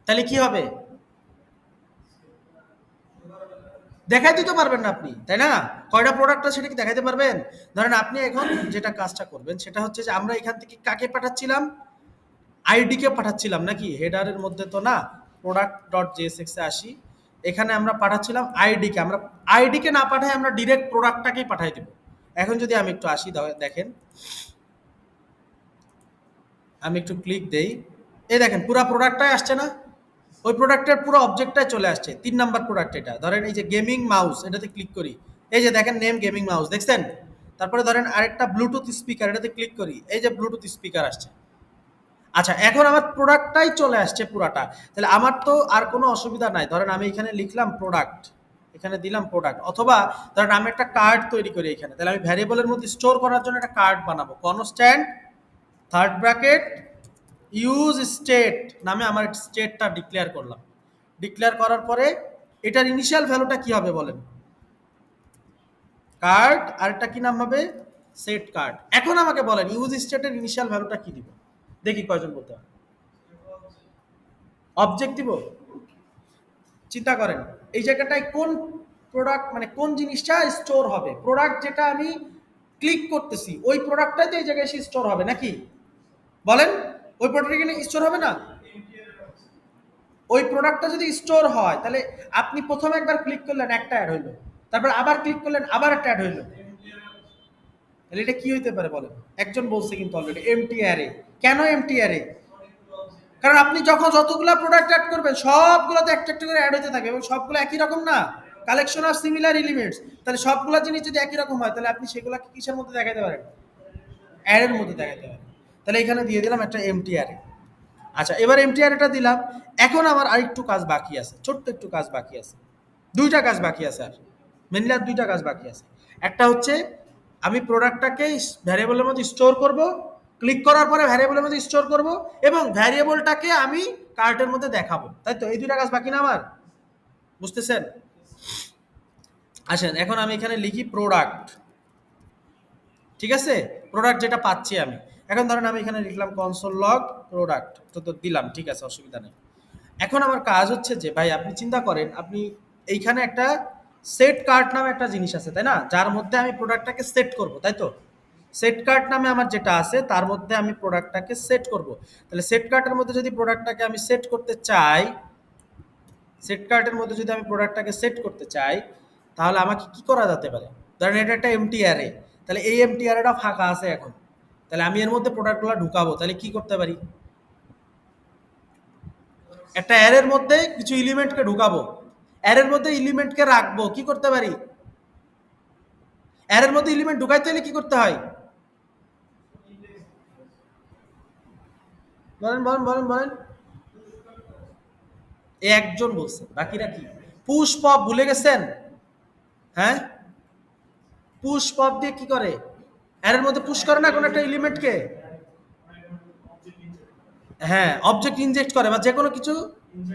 তাহলে কি হবে? দেখাই দিতে পারবেন না আপনি, তাই না? কয়টা প্রোডাক্ট আছে সেটা কি দেখাইতে পারবেন? ধরেন আপনি এখন যেটা কাজটা করবেন সেটা হচ্ছে যে আমরা এখান থেকে কাকে পাঠাচ্ছিলাম? আইডি কে পাঠাচ্ছিলাম নাকি? হেডারের মধ্যে তো না, প্রোডাক্ট ডট জেএসএক্স এ আসি, এখানে আমরা পাঠাচ্ছিলাম আইডি কে, আমরা আইডি কে না পাঠাই আমরা ডিরেক্ট প্রোডাক্টটাকেই পাঠাই দেব। এখন যদি আমি একটু আসি, দেখেন আমি একটু ক্লিক দেই, এই দেখেন পুরো প্রোডাক্টটাই আসছে না? ওই প্রোডাক্টের পুরো অবজেক্টটাই চলে আসছে। 3 নাম্বার প্রোডাক্ট এটা, ধরেন এই যে গেমিং মাউস, এটাতে ক্লিক করি, এই যে দেখেন নেম গেমিং মাউস, দেখছেন? তারপরে ধরেন আরেকটা ব্লুটুথ স্পিকার, এটাতে ক্লিক করি, এই যে ব্লুটুথ স্পিকার আসছে। আচ্ছা, এখন আমার প্রোডাক্টটাই চলে আসছে পুরাটা, তাহলে আমার তো আর কোনো অসুবিধা নাই। ধরেন আমি এখানে লিখলাম প্রোডাক্ট, এখানে দিলাম প্রোডাক্ট, অথবা ধরেন আমি একটা কার্ড তৈরি করি এখানে, তাহলে আমি ভ্যারিয়েবলের মধ্যে স্টোর করার জন্য একটা কার্ড বানাবো, constant third bracket use state নামে আমার স্টেটটা ডিক্লেয়ার করলাম। ডিক্লেয়ার করার পরে এটার ইনিশিয়াল ভ্যালুটা কি হবে বলেন? কার্ড, আর একটা কি নাম হবে? Set card. এখন আমাকে বলেন ইউজ স্টেটের ইনিশিয়াল ভ্যালুটা কি দিব? দেখি কয়জন বলতে পারে। অবজেক্ট দিব? চিন্তা করেন এই জায়গাটায় কোন প্রোডাক্ট, মানে কোন জিনিসটা স্টোর হবে? প্রোডাক্ট যেটা আমি ক্লিক করতেছি ওই প্রোডাক্টটাই তো এই জায়গায় এসে স্টোর হবে নাকি? বলেন, ওই প্রোডাক্ট এখানে স্টোর হবে না? ওই প্রোডাক্টটা যদি স্টোর হয়, তাহলে আপনি প্রথমে একবার ক্লিক করলেন, একটা অ্যাড হইলো, তারপর আবার ক্লিক করলেন, আবার একটা অ্যাড হইলো, তাহলে এটা কি হইতে পারে বলেন? একজন বলছে কিন্তু অলরেডি এমটি অ্যারে। কেন এমটি অ্যারে? কারণ আপনি যখন যতগুলা প্রোডাক্ট অ্যাড করবেন সবগুলোতে একটা একটা করে অ্যাড হতে থাকবে, এবং সবগুলো একই রকম না, কালেকশন অফ সিমিলার এলিমেন্টস, তাহলে সবগুলা জিনিস যদি একই রকম হয় তাহলে আপনি সেগুলাকে কিসের মধ্যে দেখাতে পারেন? অ্যারের মধ্যে দেখাতে পারেন। তাহলে এখানে দিয়ে দিলাম একটা এমটি অ্যারে। আচ্ছা, এবার এমটি অ্যারেটা দিলাম। এখন আমার আরেকটু কাজ বাকি আছে, ছোট্ট একটু কাজ বাকি আছে, দুইটা কাজ বাকি আছে, আর মেনলি আর দুইটা কাজ বাকি আছে। একটা হচ্ছে আমি প্রোডাক্টটাকে ভ্যারিয়েবলের মধ্যে স্টোর করব, ক্লিক করার পরে ভ্যারিয়েবলের মধ্যে স্টোর করব, এবং ভ্যারিয়েবলটাকে আমি কার্টের মধ্যে দেখাবো, তাই তো? এই দুইটা কাজ বাকি না আমার? বুঝতেছেন? আসেন এখন আমি এখানে লিখি প্রোডাক্ট, ঠিক আছে? প্রোডাক্ট যেটা পাচ্ছি আমি, এখন ধরেন আমি এখানে লিখলাম কনসোল লগ প্রোডাক্ট, তো দিলাম, ঠিক আছে, অসুবিধা নেই। এখন আমার কাজ হচ্ছে যে ভাই আপনি চিন্তা করেন, আপনি এইখানে একটা সেট কার্ট নামে একটা জিনিস আছে, তাই না? যার মধ্যে আমি প্রোডাক্টটাকে সেট করব, তাই তো? সেট কার্ট নামে আমার যেটা আছে তার মধ্যে আমি প্রোডাক্টটাকে সেট করব। তাহলে সেট কার্টের মধ্যে যদি প্রোডাক্টটাকে আমি সেট করতে চাই, সেট কার্টের মধ্যে যদি আমি প্রোডাক্টটাকে সেট করতে চাই, তাহলে আমাকে কি করা যেতে পারে? ধরেন এটা একটা এমটি অ্যারে, তাহলে এই এমটি অ্যারেটা ফাঁকা আছে এখন, তাহলে আমি এর মধ্যে প্রোডাক্টগুলো ঢুকাবো, তাহলে কি করতে পারি? একটা অ্যারের মধ্যে কিছু এলিমেন্টকে ঢুকাবো, অ্যারের মধ্যে এলিমেন্টকে রাখবো, কি করতে পারি? অ্যারের মধ্যে এলিমেন্ট ঢুকাইতে হলে কি করতে হয়? বলেন বলেন বলেন বলেন। একজন বলছে, বাকিরা কি? পুশ পপ ভুলে গেছেন? হ্যাঁ, পুশ পপ দিয়ে কি করে? অ্যারের মধ্যে পুশ করে না কোন একটা এলিমেন্টকে? হ্যাঁ, অবজেক্ট ইনজেক্ট করে বা যে কোনো কিছু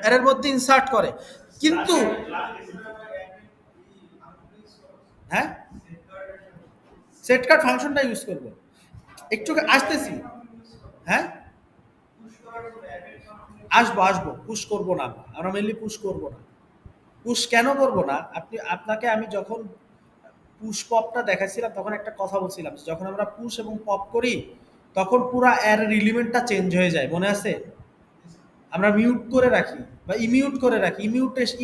অ্যারের মধ্যে ইনসার্ট করে, কিন্তু হ্যাঁ, সেট কার্ড ফাংশনটা ইউজ করব, একটু আসতেছি। হ্যাঁ, আসবো আসবো, পুশ করব না, আমরা মেনলি পুশ করব না। পুশ কেন করব না? আপনাকে আমি যখন পুশ পপটা দেখাচ্ছিলাম তখন একটা কথা বলছিলাম, যখন আমরা পুশ এবং পপ করি তখন পুরো অ্যারের এলিমেন্টটা চেঞ্জ হয়ে যায়, মনে আছে? আমরা মিউট করে রাখি বা ইমিউট করে রাখি,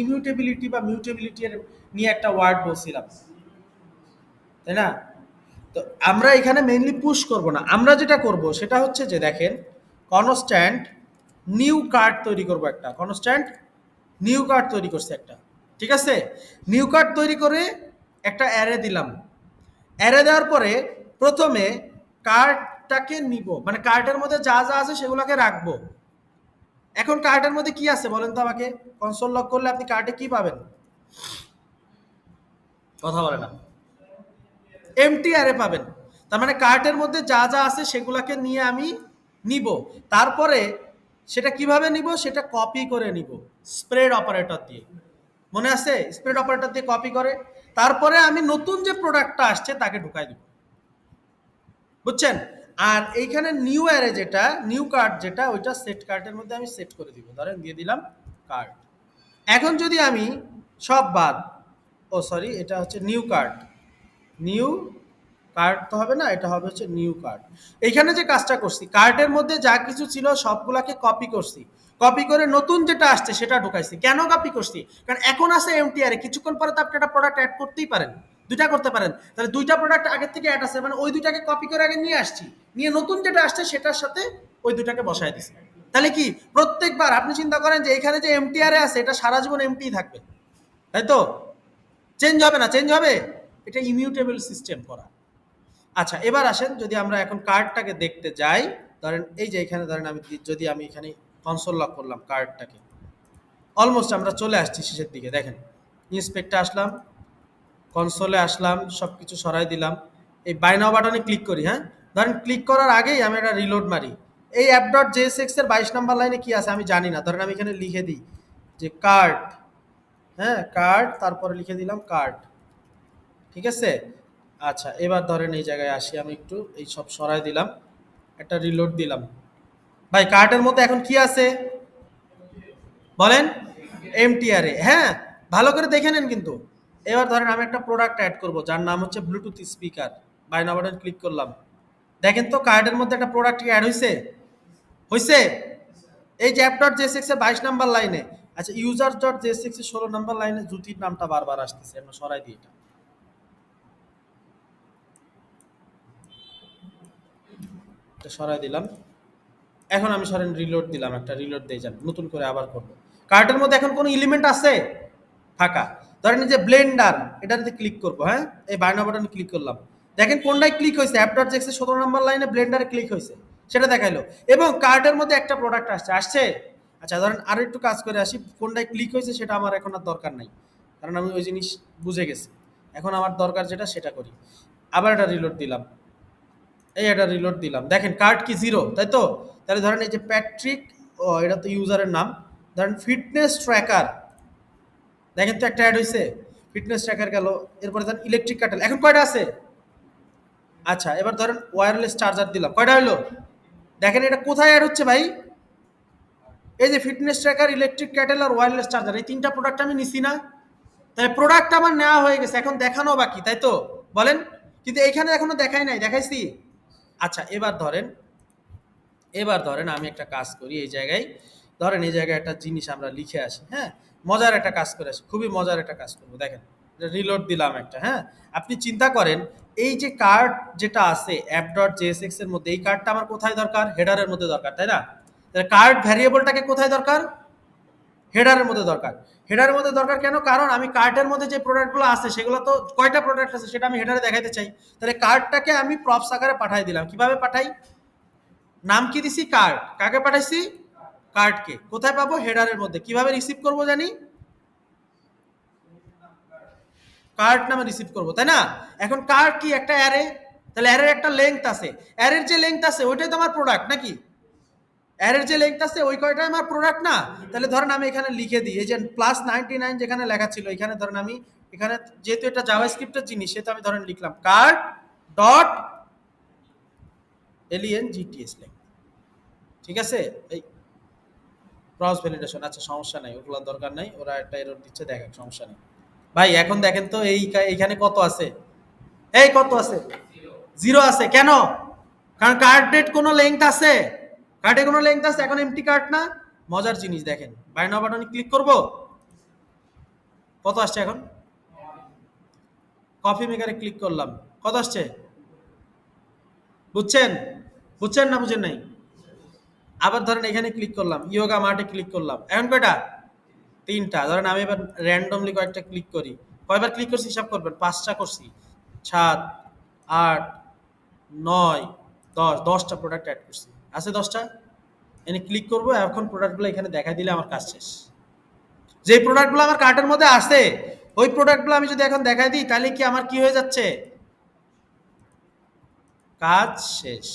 ইমিউটেবিলিটি বা মিউটেবিলিটি নিয়ে একটা ওয়ার্ড বলছিলাম, তাই না? তো আমরা এখানে মেইনলি পুশ করব না, আমরা যেটা করব সেটা হচ্ছে যে দেখেন, কনস্ট্যান্ট নিউ কার্ড তৈরি করব, একটা কনস্ট্যান্ট নিউ কার্ড তৈরি করছে একটা, ঠিক আছে? নিউ কার্ড তৈরি করে একটা অ্যারে দিলাম। অ্যারে দেওয়ার পরে প্রথমে কার্ডটাকে নিব, মানে কার্টের মধ্যে যা যা আছে সেগুলোকে রাখবো। এখন কার্টের মধ্যে কি আছে বলেন তো আমাকে? কনসোল লক করলে আপনি কার্টে কি পাবেন? কথা বলে না। এমটি অ্যারে পাবেন। তার মানে কার্টের মধ্যে যা যা আছে সেগুলোকে নিয়ে আমি নিব। তারপরে সেটা কিভাবে নিব? সেটা কপি করে নিব স্প্রেড অপারেটর দিয়ে, মনে আছে? স্প্রেড অপারেটর দিয়ে কপি করে তারপরে আমি নতুন যে প্রোডাক্টটা আসছে তাকে ঢুকাই দিব, বুঝছেন? আর এইখানে নিউ অ্যারে যেটা, নিউ কার্ড যেটা, ওইটা সেট কার্টের মধ্যে আমি সেট করে দিব, ধরেন দিয়ে দিলাম কার্ড। এখন যদি আমি সব বাদ, ও সরি, এটা হচ্ছে নিউ কার্ড, নিউ কার্ড তো হবে না, এটা হবে হচ্ছে নিউ কার্ড। এইখানে যে কাজটা করছি, কার্ডের মধ্যে যা কিছু ছিল সবগুলাকে কপি করছি, কপি করে নতুন যেটা আসছে সেটা ঢুকাইছি। কেন কপি করছি? কারণ এখন আছে এমটিআর, কিছুক্ষণ পরে তো আপনি একটা প্রোডাক্ট অ্যাড করতেই পারেন, দুইটা করতে পারেন, তাহলে দুইটা প্রোডাক্ট আগের থেকে অ্যাড আছে, মানে ওই দুইটাকে কপি করে আগে নিয়ে আসছি, নিয়ে নতুন যেটা আসছে সেটার সাথে ওই দুইটাকে বসায় দিছি। তাহলে কি প্রত্যেকবার আপনি চিন্তা করেন যে এখানে যে এমটিআর আছে এটা সারা জীবন এমটি থাকবে, তাই তো? চেঞ্জ হবে না? চেঞ্জ হবে, এটা ইমিউটেবল সিস্টেম করা। আচ্ছা, এবার আসেন যদি আমরা এখন কার্ডটাকে দেখতে যাই, ধরেন এই যে এখানে ধরেন আমি যদি আমি এখানে কনসোল লক করলাম কার্ডটাকে, অলমোস্ট আমরা চলে আসছি শেষের দিকে। দেখেন ইন্সপেক্টে আসলাম, কনসোলে আসলাম, সব কিছু সরাই দিলাম, এই বাই নাও বাটনে ক্লিক করি। হ্যাঁ, ধরেন ক্লিক করার আগেই আমি একটা রিলোড মারি, এই অ্যাপ ডট জেএসএক্স এর 22 নাম্বার লাইনে কি আছে আমি জানি না, ধরেন আমি এখানে লিখে দিই যে কার্ড, হ্যাঁ কার্ড, তারপরে লিখে দিলাম কার্ড, ঠিক আছে? আচ্ছা, এবার ধরেন এই জায়গায় আসি, আমি একটু এই সব সরাই দিলাম, একটা রিলোড দিলাম। ভাই কার্টের মধ্যে এখন কি আছে বলেন? এমটিআর। হ্যাঁ, ভালো করে দেখে নেন কিন্তু। এবার ধরেন আমি একটা প্রোডাক্ট অ্যাড করব যার নাম হচ্ছে Bluetooth speaker, buy now button click করলাম, দেখেন তো কার্ডের মধ্যে একটা প্রোডাক্ট অ্যাড হয়েছে, হয়েছে? এই যে অ্যাপ ডট জেএসএক্স এর 22 নাম্বার লাইনে। আচ্ছা, ইউজার ডট জেএসএক্স এর 16 নাম্বার লাইনে জুতির নামটা বারবার আসতেছে, আমরা সরাই দিই এটা, এটা সরাই দিলাম। এখন আমি সরেন রিলোড দিলাম, একটা রিলোড দিয়ে যান, নতুন করে আবার করব। কার্টের মধ্যে এখন কোনো এলিমেন্ট আছে? ফাঁকা। ধরেন এই যে ব্লেন্ডার, এটাতে ক্লিক করবো, হ্যাঁ, এই বায়না বাটনে ক্লিক করলাম, দেখেন কোনটায় ক্লিক হয়েছে, অ্যাপ.js এর 17 নম্বর লাইনে ব্লেন্ডারে ক্লিক হয়েছে, সেটা দেখাইলো, এবং কার্টের মধ্যে একটা প্রোডাক্ট আসছে। আচ্ছা ধরেন আরো একটু কাজ করে আসি, কোনটায় ক্লিক হয়েছে সেটা আমার এখন আর দরকার নাই, কারণ আমি ওই জিনিস বুঝে গেছি। এখন আমার দরকার যেটা সেটা করি। আবার এটা রিলোড দিলাম, এই এটা রিলোড দিলাম, দেখেন কার্ড কি 0, তাই তো? তাহলে ধরেন এই যে প্যাট্রিক, ও এটা তো ইউজারের নাম, ধরেন ফিটনেস ট্র্যাকার, দেখেন তো একটা অ্যাড হয়েছে, ফিটনেস ট্র্যাকার গেল, এরপরে ধরেন ইলেকট্রিক কাটেল, এখন কয়টা আছে? আচ্ছা এবার ধরেন ওয়্যারলেস চার্জার দিলাম, কয়টা হলো? দেখেন এটা কোথায় অ্যাড হচ্ছে ভাই? এই যে ফিটনেস ট্র্যাকার, ইলেকট্রিক ক্যাটেল আর ওয়্যারলেস চার্জার, এই 3টা প্রোডাক্ট আমি নিছি না? তাই প্রোডাক্ট আমার নেওয়া হয়ে গেছে, এখন দেখানো বাকি, তাই তো? বলেন, কিন্তু এখানে এখনো দেখাই নাই, দেখাইছি? আচ্ছা এবার ধরেন আমি একটা কাজ করি, এই জায়গায় ধরেন এই জায়গায় একটা জিনিস আমরা লিখে আসি, হ্যাঁ, মজার একটা কাজ করে আসি, খুবই মজার একটা কাজ করবো, দেখেন রিলোড দিলাম একটা, হ্যাঁ, আপনি চিন্তা করেন এই যে কার্ড যেটা আছে app.jsx এর মধ্যে, এই কার্ডটা আমার কোথায় দরকার? হেডারের মধ্যে দরকার, তাই না? তাহলে কার্ড ভ্যারিয়েবলটাকে কোথায় দরকার? হেডারের মধ্যে দরকার। হেডারের মধ্যে দরকার কেন? কারণ আমি কার্টের মধ্যে যে প্রোডাক্টগুলো আছে সেগুলো তো কয়টা প্রোডাক্ট আছে সেটা আমি হেডারে দেখাইতে চাই। তাহলে কার্ডটাকে আমি প্রপস আকারে পাঠাই দিলাম। কিভাবে পাঠাই? নাম কি দিছি? কার্ড। কাকে পাঠাইছি? কার্ডকে। কোথায় পাবো? হেডারের মধ্যে। কিভাবে রিসিভ করব জানি? কার্ড নামে রিসিভ করব, তাই না? এখন কার্ড কি? একটা অ্যারে। তাহলে অ্যারের একটা লেংথ আছে, অ্যারের যে লেংথ আছে ওইটাই তো আমার প্রোডাক্ট নাকি? অ্যারের যে লেংথ আছে ওই কয়টাই আমার প্রোডাক্ট না? তাহলে ধরেন আমি এখানে লিখে দিই, এই যে +99 যেখানে লেখা ছিল এখানে ধরেন আমি এখানে, যেহেতু এটা জাভাস্ক্রিপ্টের জিনিস সেহেতু আমি ধরেন লিখলাম কার্ড ডট lengths লেখ, ঠিক আছে? এই ক্রস ভ্যালিডেশন, আচ্ছা সমস্যা নাই, ওগুলো দরকার নাই, ওরা একটা এরর দিচ্ছে, দেখেন সমস্যা নেই। ভাই এখন দেখেন তো এইখানে কত আছে? এই কত আছে? 0 আছে। কেন? কারণ কার্ড ডেট কোনো লেংথ আছে? কার্ডে কোনো লেংথ আছে? এখন এমটি কার্ড না? মজার জিনিস দেখেন, বাই নাও বাটনে ক্লিক করব, কত আসছে এখন? কফি মেকারে ক্লিক করলাম, কত আসছে? বুঝছেন? বুঝছেন না বুঝেন নাই? আবার ধরেন এখানে ক্লিক করলাম, ইয়োগা মার্টে ক্লিক করলাম, এখন কয়টা? 3টা। ধরেন আমি এবার র্যান্ডমলি কয়েকটা ক্লিক করি, কয়বার ক্লিক করছি হিসাব করবেন, 5টা করছি, 7, 8, 9, 10, 10টা প্রোডাক্ট অ্যাড করছি, আছে 10টা। এনে ক্লিক করব, এখন প্রোডাক্টগুলো এখানে দেখাই দিলে আমার কাজ শেষ। যে প্রোডাক্টগুলো আমার কার্টের মধ্যে আছে ওই প্রোডাক্টগুলো আমি যদি এখন দেখাই দিই তাহলে কি আমার কি হয়ে যাচ্ছে? কাজ শেষ।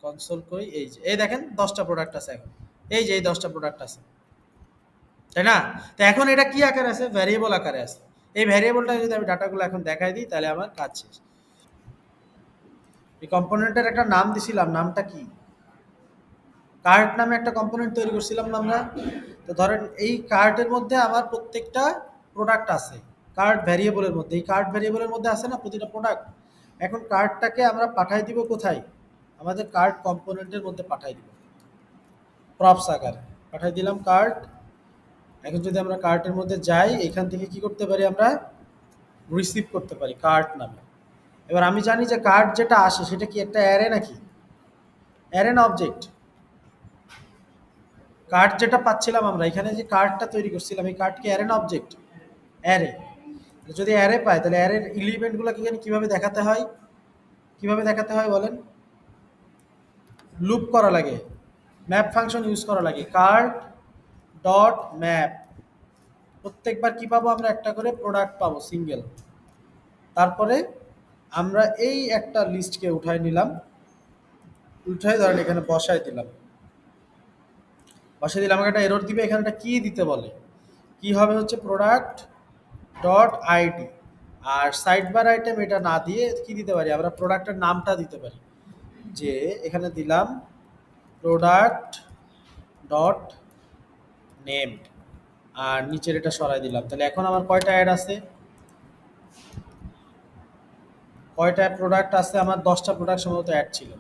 কনসোল করি, এই যে এই দেখেন 10টা প্রোডাক্ট আছে এখন, এই যে এই 10টা প্রোডাক্ট আছে, তাই না? তো এখন এটা কি আকারে আছে? ভ্যারিয়েবল আকারে আছে। এই ভ্যারিয়েবলটা যদি আমি ডাটাগুলো এখন দেখাই দিই তাহলে আমার কাজ শেষ। এই কম্পোনেন্টের একটা নাম দিছিলাম, নামটা কি? কার্ট নামে একটা কম্পোনেন্ট তৈরি করছিলাম না আমরা? তো ধরেন এই কার্টের মধ্যে আমার প্রত্যেকটা প্রোডাক্ট আছে, কার্ট ভ্যারিয়েবলের মধ্যে, এই কার্ট ভ্যারিয়েবলের মধ্যে আছে না প্রতিটা প্রোডাক্ট। এখন কার্টটাকে আমরা পাঠাই দিব কোথায়? আমাদের কার্ট কম্পোনেন্টের মধ্যে পাঠাই দিব, প্রপস আকারে পাঠাই দিলাম কার্ট। এখন যদি আমরা কার্টের মধ্যে যাই, এখান থেকে কি করতে পারি? আমরা রিসিভ করতে পারি কার্ট নামে। এবার আমি জানি যে কার্ট যেটা আসে সেটা কি একটা অ্যারে নাকি? অ্যারে না অবজেক্ট? কার্ড যেটা পাচ্ছিলাম আমরা এখানে, যে কার্ডটা তৈরি করছিলাম, এই কার্ড কি অ্যারে না অবজেক্ট? অ্যারে। যদি অ্যারে পাই তাহলে অ্যারের এলিমেন্টগুলো কিভাবে দেখাতে হয়? কিভাবে দেখাতে হয় বলেন? লুপ করা লাগে, ম্যাপ ফাংশন ইউজ করা লাগে, কার্ড ডট ম্যাপ। প্রত্যেকবার কি পাবো আমরা? একটা করে প্রোডাক্ট পাবো সিঙ্গেল। তারপরে আমরা এই একটা লিস্টকে উঠাই নিলাম, উঠাই ধরেন এখানে বসাই দিলাম, বসাই দিলে আমাকে একটা এরর দিবে, এখানে একটা কি দিতে বলে, কি হবে হচ্ছে প্রোডাক্ট ডট আইডি। আর সাইড বার আইটেম এটা না দিয়ে কি দিতে পারি আমরা? প্রোডাক্টের নামটা দিতে পারি, যে এখানে দিলাম প্রোডাক্ট ডট নেম, আর নিচের এটা সরাই দিলাম। তাহলে এখন আমার কয়টা অ্যাড আছে? কয়টা প্রোডাক্ট আছে আমার? 10টা প্রোডাক্ট সম্ভবত অ্যাড ছিল।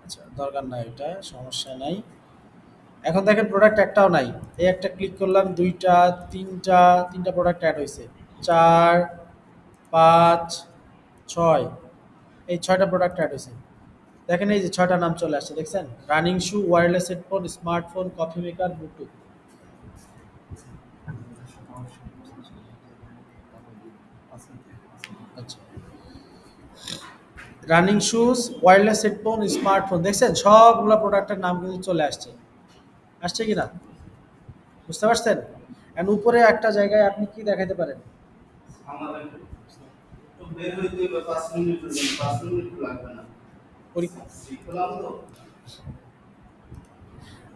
আচ্ছা দরকার নাই, এটা সমস্যা নাই। এখন দেখেন প্রোডাক্ট একটাও নাই। এই একটা ক্লিক করলাম, 2টা, 3টা প্রোডাক্ট অ্যাড হয়েছে, 4, 5, 6, এই 6টা প্রোডাক্ট অ্যাড হয়েছে। দেখেন এই যে 6টা নাম চলে আসছে, দেখছেন? Running shoe, wireless headphone, smartphone, coffee maker, Bluetooth. Running shoes, wireless headphone, smartphone, দেখছেন সবগুলো প্রোডাক্টের নাম কিন্তু চলে আসছে। আসছে কি না? বুঝতে পারছেন? এন্ড উপরে একটা জায়গায় আপনি কি দেখাতে পারেন? আমাদের তো বের হইতে 5 মিনিট, 5 মিনিট লাগবে না। পরি- শিখলাম তো।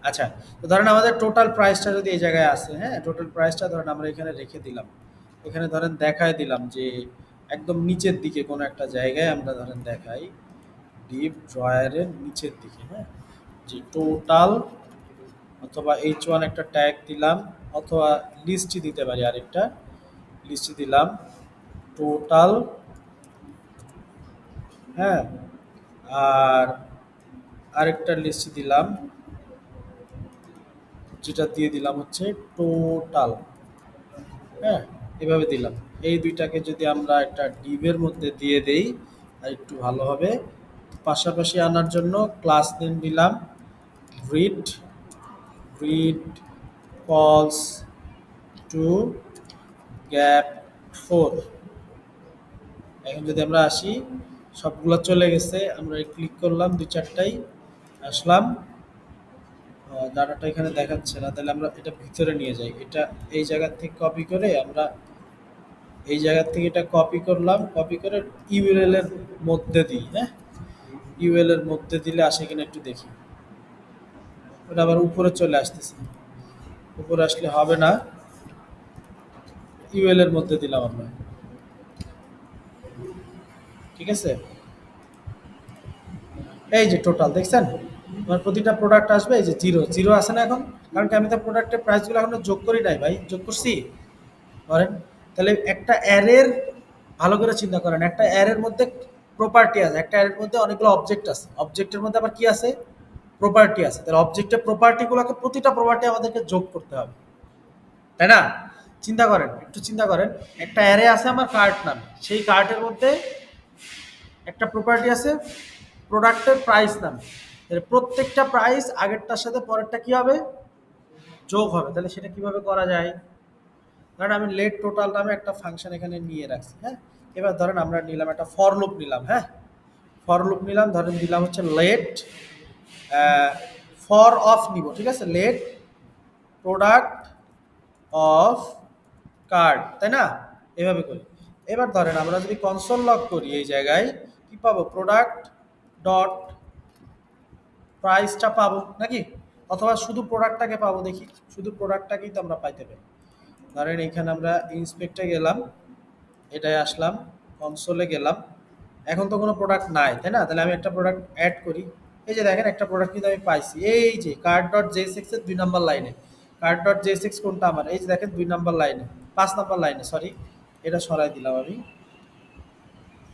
আচ্ছা, তো ধরেন আমাদের টোটাল প্রাইসটা যদি এই জায়গায় আসে, হ্যাঁ, টোটাল প্রাইসটা ধরেন আমরা এখানে রেখে দিলাম। এখানে ধরেন দেখায় দিলাম যে একদম নিচের দিকে কোনো একটা জায়গায় আমরা ধরেন দেখাই ডিপ ড্রয়ারের নিচের দিকে, হ্যাঁ, যে টোটাল, অথবা H1 একটা ট্যাগ দিলাম, অথবা লিস্টই দিতে পারি, আরেকটা লিস্ট দিলাম টোটাল, হ্যাঁ, আর আরেকটা লিস্ট দিলাম, যেটা দিয়ে দিলাম হচ্ছে টোটাল, হ্যাঁ, এভাবে দিলাম। এই দুইটাকে যদি আমরা একটা ডিভের মধ্যে দিয়ে দেই আর একটু ভালো হবে। পাশাপাশি আনার জন্য ক্লাস নেম দিলাম রিড, রিড কলস টু গ্যাপ 4। এখন যদি আমরা আসি, সবগুলো চলে গেছে, আমরা ক্লিক করলাম দুই চারটাই, আসলাম, ডাটাটা এখানে দেখাচ্ছে না, তাহলে আমরা এটা ভিতরে নিয়ে যাই। এটা এই জায়গা থেকে কপি করে আমরা এই জায়গা থেকে এটা কপি করলাম, কপি করে ইউএলএল এর মধ্যে দিই, হ্যাঁ, ইউএল এর মধ্যে দিলে আসে কিনা একটু দেখি। ওটা আবার উপরে চলে আসতেছে, উপরে আসলে হবে না, ইউএল এর মধ্যে দিলাম আমরা, ঠিক আছে। এই যে টোটাল দেখছেন, আমার প্রতিটা প্রোডাক্ট আসবে এই যে জিরো জিরো আসে না এখন, কারণ কি আমি তো প্রোডাক্টের প্রাইসগুলো এখনো যোগ করি নাই ভাই, যোগ করছি ধরেন। তাহলে একটা অ্যারের, ভালো করে চিন্তা করেন, একটা অ্যারের মধ্যে প্রপার্টি আছে, একটা অ্যারের মধ্যে অনেকগুলো অবজেক্ট আছে, অবজেক্টের মধ্যে আবার কি আছে, প্রপার্টি আছে। তাহলে অবজেক্টের প্রপার্টিগুলোকে, প্রতিটা প্রপার্টি আমাদেরকে যোগ করতে হবে, তাই না? চিন্তা করেন, একটু চিন্তা করেন, একটা অ্যারে আছে আমার কার্ট নামে, সেই কার্টের মধ্যে একটা প্রপার্টি আছে প্রোডাক্টের প্রাইস নামে। তাহলে প্রত্যেকটা প্রাইস আগেরটার সাথে পরেরটা কি হবে, যোগ হবে। তাহলে সেটা কিভাবে করা যায়? ধরেন আমি লেট টোটাল নামে একটা ফাংশন এখানে নিয়ে রাখছি, হ্যাঁ। এবার ধরেন আমরা নিলাম একটা ফর লুপ নিলাম, হ্যাঁ, ফর লুপ নিলাম, ধরেন দিলাম হচ্ছে লেট ফর অফ নিব, ঠিক আছে, লেট প্রোডাক্ট অফ কার্ড, তাই না? এভাবে করি। এবার ধরেন আমরা যদি কনসোল লগ করি, এই জায়গায় কি পাবো, প্রোডাক্ট ডট প্রাইসটা পাবো নাকি, অথবা শুধু প্রোডাক্টটাকে পাবো, দেখি শুধু প্রোডাক্টটাকেই তো আমরা পাইতে পারি। ধরেন এখানে আমরা ইন্সপেক্টে গেলাম, এটাই আসলাম, কনসোলে গেলাম, এখন তো কোনো প্রোডাক্ট নাই, তাই না? তাহলে আমি একটা প্রোডাক্ট অ্যাড করি। এই যে দেখেন একটা প্রোডাক্ট কিন্তু আমি পাইছি, এই যে কার্ড ডট জে6 এর 2 নম্বর লাইনে। কার্ড ডট জে6 কোনটা আমার, এই যে দেখেন 2 নম্বর লাইনে, 5 নম্বর লাইনে, সরি, এটা সরাই দিলাম আমি,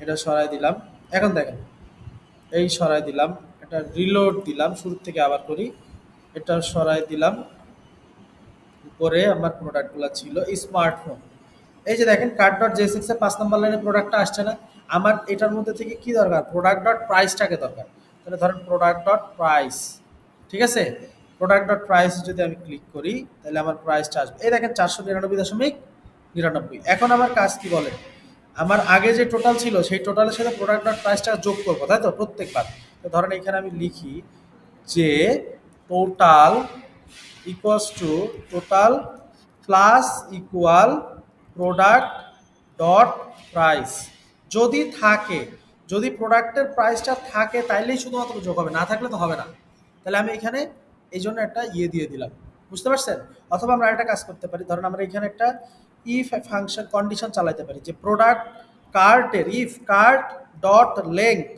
এটা সরাই দিলাম। এখন দেখেন, এই সরাই দিলাম, এটা রিলোড দিলাম, শুরু থেকে আবার করি, এটা সরাই দিলাম। উপরে আমার প্রোডাক্টগুলো ছিল স্মার্টফোন, এই যে দেখেন কার্ড ডট জে6 এর 5 নম্বর লাইনে প্রোডাক্টটা আসছে না। আমার এটার মধ্যে থেকে কি দরকার, প্রোডাক্ট ডট প্রাইসটাকে দরকার। তাহলে ধরেন প্রোডাক্ট ডট প্রাইস, ঠিক আছে, প্রোডাক্ট ডট প্রাইস যদি আমি ক্লিক করি, তাহলে আমার প্রাইসটা আসবে, এই দেখেন 499.99। এখন আমার কাজ কি বলে, আমার আগে যে টোটাল ছিল সেই টোটালের সাথে প্রোডাক্ট ডট প্রাইসটা যোগ করবো, তাই তো, প্রত্যেকবার। তো ধরেন এখানে আমি লিখি যে total equals to total plus equal product dot price, যদি থাকে, যদি প্রোডাক্টের প্রাইসটা থাকে তাইলেই শুধুমাত্র যোগ হবে, না থাকলে তো হবে না। তাহলে আমি এখানে এই জন্য একটা ইয়ে দিয়ে দিলাম, বুঝতে পারছেন? অথবা আমরা একটা কাজ করতে পারি, ধরেন আমরা এখানে একটা ইফ ফাংশন কন্ডিশন চালাতে পারি, যে প্রোডাক্ট কার্টের if cart dot length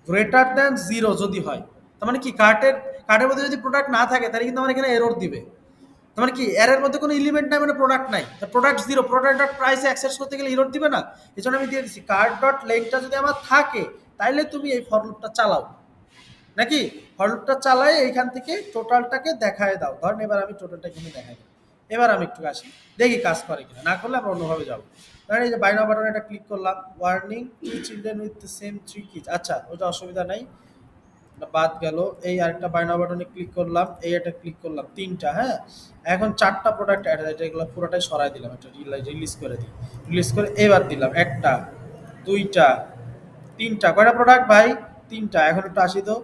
greater than 0 যদি হয়, তার মানে কি কার্টের কার্টের মধ্যে যদি প্রোডাক্ট না থাকে তাহলে কিন্তু আমার এখানে এরর দিবে। তার মানে কি এর মধ্যে কোনো এলিমেন্ট নাই, মানে প্রোডাক্ট নাই, প্রোডাক্ট জিরো, প্রোডাক্ট ডট প্রাইসে অ্যাক্সেস করতে গেলে এরর দিবে না। এই জন্য আমি দিয়ে দিচ্ছি কার্ট ডট লেংথটা যদি আমার থাকে তাইলে তুমি এই ফর লুপটা চালাও, নাকি ফর লুপটা চালাই এইখান থেকে টোটালটাকে দেখায় দাও। ধরেন এবার আমি টোটালটা এখানে দেখাই দিই, এবার আমি একটু আসি, দেখি কাজ করে কিনা, না করলে আমরা অন্যভাবে যাবো। ধরেন এই যে বাইনারি বাটন এটা ক্লিক করলাম, warning to children with the same 3 keys, আচ্ছা ওটা অসুবিধা নাই, বাদ গেল। এই আরেকটা বাইনারি বাটনে ক্লিক করলাম, এই এটা ক্লিক করলাম, 3টা, হ্যাঁ। এখন 4টা প্রোডাক্ট অ্যাড, এগুলো পুরোটাই সরাই দিলাম, এটা রিলিজ করে দিই, রিলিজ করে এবার দিলাম 1টা 2টা তিনটা, কয়টা প্রোডাক্ট ভাই? তিনটা। এখন একটু আসি তো,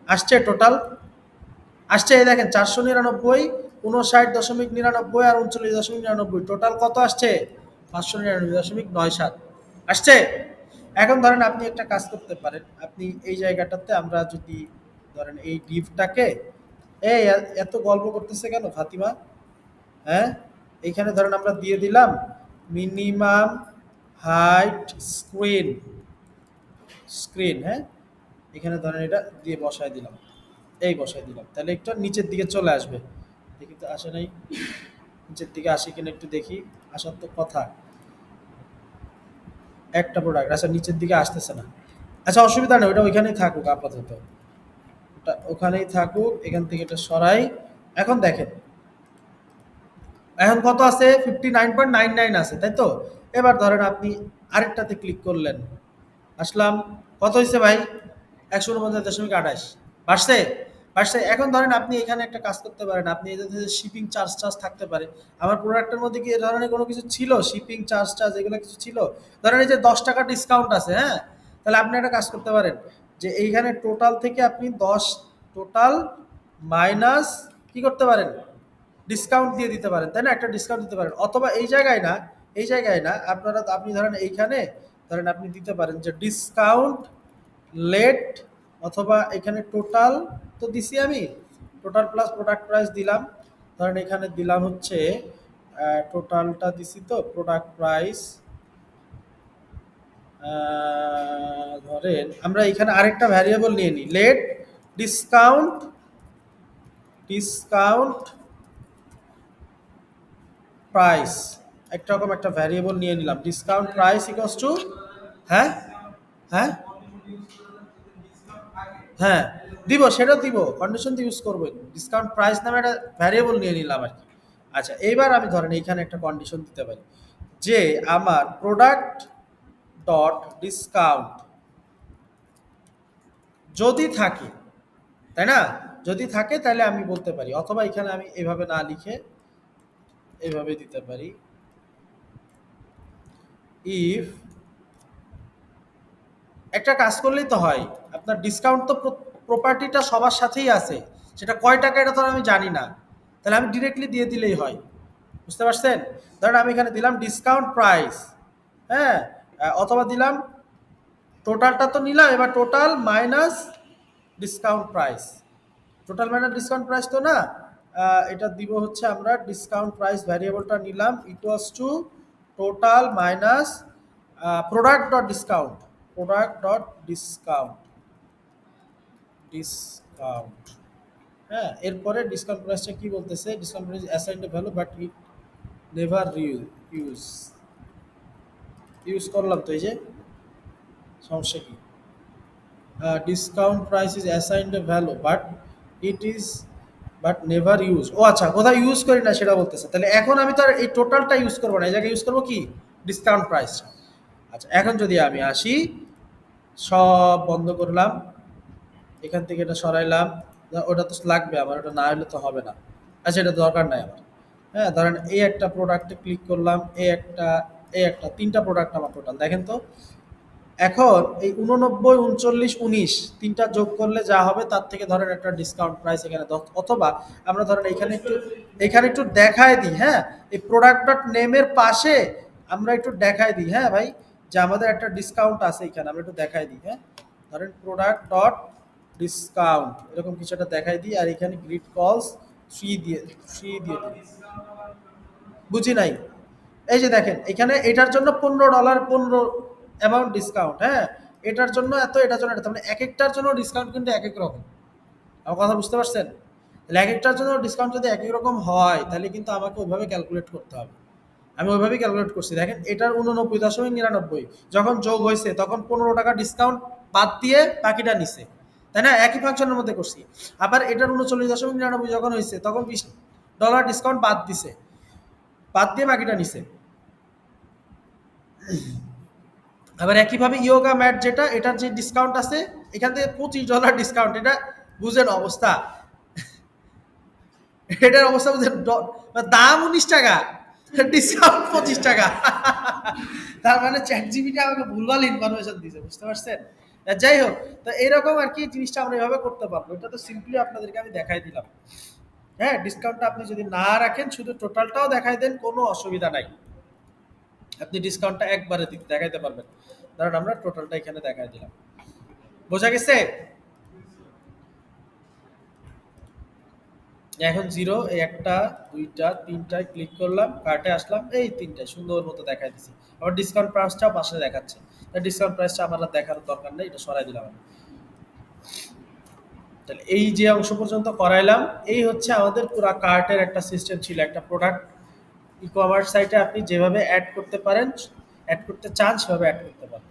আসছে টোটাল, আসছে এই দেখেন 499, 59.99 আর 39.99, টোটাল কত আসছে? 599.97 আসছে। এখন ধরেন আপনি একটা কাজ করতে পারেন, আপনি এই জায়গাটাতে আমরা যদি ধরেন এই ডিভটাকে, এই এত গল্প করতেছে কেন ফাতিমা? হ্যাঁ, এইখানে ধরেন আমরা দিয়ে দিলাম মিনিমাম হাইট স্ক্রিন, স্ক্রিন, হ্যাঁ, এখানে ধরেন এটা দিয়ে বসায় দিলাম, এই বসায় দিলাম, তাহলে একটু নিচের দিকে চলে আসবে। দেখি তো আসে নাই, নিচের দিকে আসি কিনা একটু দেখি, আসার তো কথা। একটা প্রোডাক্ট, আচ্ছা নিচের দিকে আসতেছে না। আচ্ছা অসুবিধা নেই, ওটা ওইখানেই থাকুক আপাতত, ওটা ওখানেই থাকুক, এখান থেকে এটা সরাই। এখন দেখেন, এখন কত আছে? 59.99 আছে, তাই তো? এবার ধরেন আপনি আরেকটাতে ক্লিক করলেন, আসলাম, কত হয়েছে ভাই? 149.28 বাড়ছে, বাড়ছে। এখন ধরেন আপনি এখানে একটা কাজ করতে পারেন, আপনি এটাতে শিপিং চার্জ টার্জ থাকতে পারে। আমার প্রোডাক্টের মধ্যে কি এ ধরনের কোনো কিছু ছিল? শিপিং চার্জ টার্জ এগুলো কিছু ছিল? ধরেন এই যে 10 টাকা ডিসকাউন্ট আছে, হ্যাঁ, তাহলে আপনি একটা কাজ করতে পারেন, যে এইখানে টোটাল থেকে আপনি 10 টোটাল মাইনাস কি করতে পারেন? ডিসকাউন্ট দিয়ে দিতে পারেন, তাই না? একটা ডিসকাউন্ট দিতে পারেন, অথবা এই জায়গায় না, এই জায়গায় না, আপনারা আপনি ধরেন এইখানে ধরেন আপনি দিতে পারেন যে ডিসকাউন্ট লেট, অথবা এখানে টোটাল তো দিছি আমি, টোটাল প্লাস প্রোডাক্ট প্রাইস দিলাম। ধরেন এখানে দিলাম হচ্ছে টোটালটা দিছি তো প্রোডাক্ট প্রাইস, ধরেন আমরা এখানে আরেকটা ভ্যারিয়েবল নিয়ে নিই, লেট ডিসকাউন্ট, ডিসকাউন্ট প্রাইস, একটা রকম একটা ভ্যারিয়েবল নিয়ে নিলাম, ডিসকাউন্ট প্রাইস ইকুয়ালস টু, হ্যাঁ হ্যাঁ হ্যাঁ, দিব, সেটা দিব, কন্ডিশন দিয়ে ইউজ করবো, ডিসকাউন্ট প্রাইস নামে একটা ভ্যারিয়েবল নিয়ে নিলাম আর কি। আচ্ছা এইবার আমি ধরেন এইখানে একটা কন্ডিশন দিতে পারি, যে আমার প্রোডাক্ট ডট ডিসকাউন্ট যদি থাকে, তাই না? যদি থাকে তাহলে আমি বলতে পারি, অথবা এখানে আমি এভাবে না লিখে এভাবে দিতে পারি, ইফ, একটা কাজ করলেই তো হয়, আপনার ডিসকাউন্ট তো প্রপার্টিটা সবার সাথেই আছে, সেটা কয় টাকা এটা তো আমি জানি না, তাহলে আমি ডিরেক্টলি দিয়ে দিলেই হয়। বুঝতে পারছেন? ধরেন আমি এখানে দিলাম ডিসকাউন্ট প্রাইস, হ্যাঁ, অথবা দিলাম টোটালটা তো নিলাম, এবার total minus discount price, total minus discount price তো না, এটা দিব হচ্ছে আমরা ডিসকাউন্ট প্রাইস ভ্যারিয়েবলটা নিলাম equals to total minus product dot discount, product dot discount, discount, হ্যাঁ, এরপরে ডিসকাউন্ট প্রাইসটা কি বলতেছে? Discount price assigned value but it never use, use করলাম তো, এই যে সমস্যা কি? Discount price is assigned value but it is but never use, ও আচ্ছা, কোথায় ইউজ করি না সেটা বলতেছে, তাহলে এখন আমি তো আর এই টোটালটা ইউজ করবো না, এই জায়গায় ইউজ করবো কি? ডিসকাউন্ট প্রাইসটা। আচ্ছা এখন যদি আমি আসি, সব বন্ধ করলাম, এখান থেকে এটা সরাইলাম, ওটা তো লাগবে আমার, ওটা না হলে তো হবে না। আচ্ছা এটা দরকার নাই আমার, হ্যাঁ, ধরেন এই একটা প্রোডাক্টে ক্লিক করলাম, এই একটা, এই একটা, তিনটা প্রোডাক্ট আমার টোটাল, দেখেন তো। এখন এই 89, 39, 19 তিনটা যোগ করলে যা হবে তার থেকে ধরেন একটা ডিসকাউন্ট প্রাইস এখানে অথবা আমরা ধরেন এখানে একটু, এখানে একটু দেখায় দিই, হ্যাঁ, এই প্রোডাক্ট ডট নেমের পাশে আমরা একটু দেখায় দিই, হ্যাঁ ভাই, যে আমাদের একটা ডিসকাউন্ট আছে এখানে, আমরা একটু দেখায় দিই, হ্যাঁ, ধরেন প্রোডাক্ট ডট ডিসকাউন্ট এরকম কিছু একটা দেখাই দিই, আর এখানে গ্রিড কলস ফ্রি দিয়ে দিই। বুঝি নাই? এই যে দেখেন এখানে এটার জন্য $15, 15 অ্যামাউন্ট ডিসকাউন্ট, হ্যাঁ, এটার জন্য এত, এটার জন্য এত, মানে এক একটার জন্য ডিসকাউন্ট কিন্তু এক এক রকম। আমার কথা বুঝতে পারছেন? তাহলে এক একটার জন্য ডিসকাউন্ট যদি এক এক রকম হয় তাহলে কিন্তু আমাকে ওইভাবে ক্যালকুলেট করতে হবে। আমি ওইভাবেই ক্যালকুলেট করছি, দেখেন এটার 89.99 যখন যোগ হয়েছে তখন $15 ডিসকাউন্ট বাদ দিয়ে বাকিটা নিছে, তাই না? একই ফাংশনের মধ্যে করছি। আবার এটার 39.99 যখন হয়েছে তখন $20 ডিসকাউন্ট বাদ দিছে, বাদ দিয়ে বাকিটা নিছে। আবার একইভাবে ইয়োগা ম্যাট যেটা, এটার যে ডিসকাউন্ট আছে এখান থেকে $25 ডিসকাউন্ট, এটা বুঝেন অবস্থা, এটার অবস্থা বুঝেন, দাম 19 টাকা ডিসকাউন্ট 25 টাকা। তার মানে চ্যাট জিপিটি আমাকে ভুলভাল ইনফরমেশন দিছে, বুঝতে পারছেন? যাই হোক, তো এইরকম আর কি জিনিসটা আমরা এভাবে করতে পারবো। এটা তো সিম্পলি আপনাদেরকে আমি দেখাই দিলাম। হ্যাঁ, ডিসকাউন্টটা আপনি যদি না রাখেন, শুধু টোটালটাও দেখাই দেন, কোনো অসুবিধা নাই। আপনি ডিসকাউন্টটা একবারে দেখাইতে পারবেন। কারণ আমরা টোটালটা এখানে দেখাই দিলাম। বোঝা গেছে? এখন জিরো, এই একটা, দুইটা, তিনটায় ক্লিক করলাম, কার্টে আসলাম, এই তিনটায় সুন্দর মতো দেখাই দিছি। আবার ডিসকাউন্ট প্রাইসটাও পাশে দেখাচ্ছে। ডিসকাউন্ট প্রাইসটা আমার আর দেখার দরকার নেই, এটা সরাই দিলাম আমি। তাহলে এই যে অংশ পর্যন্ত করাইলাম, এই হচ্ছে আমাদের পুরো কার্টের একটা সিস্টেম ছিল। একটা প্রোডাক্ট ই কমার্স সাইটে আপনি যেভাবে অ্যাড করতে পারেন, অ্যাড করতে চান সেভাবে অ্যাড করতে পারেন।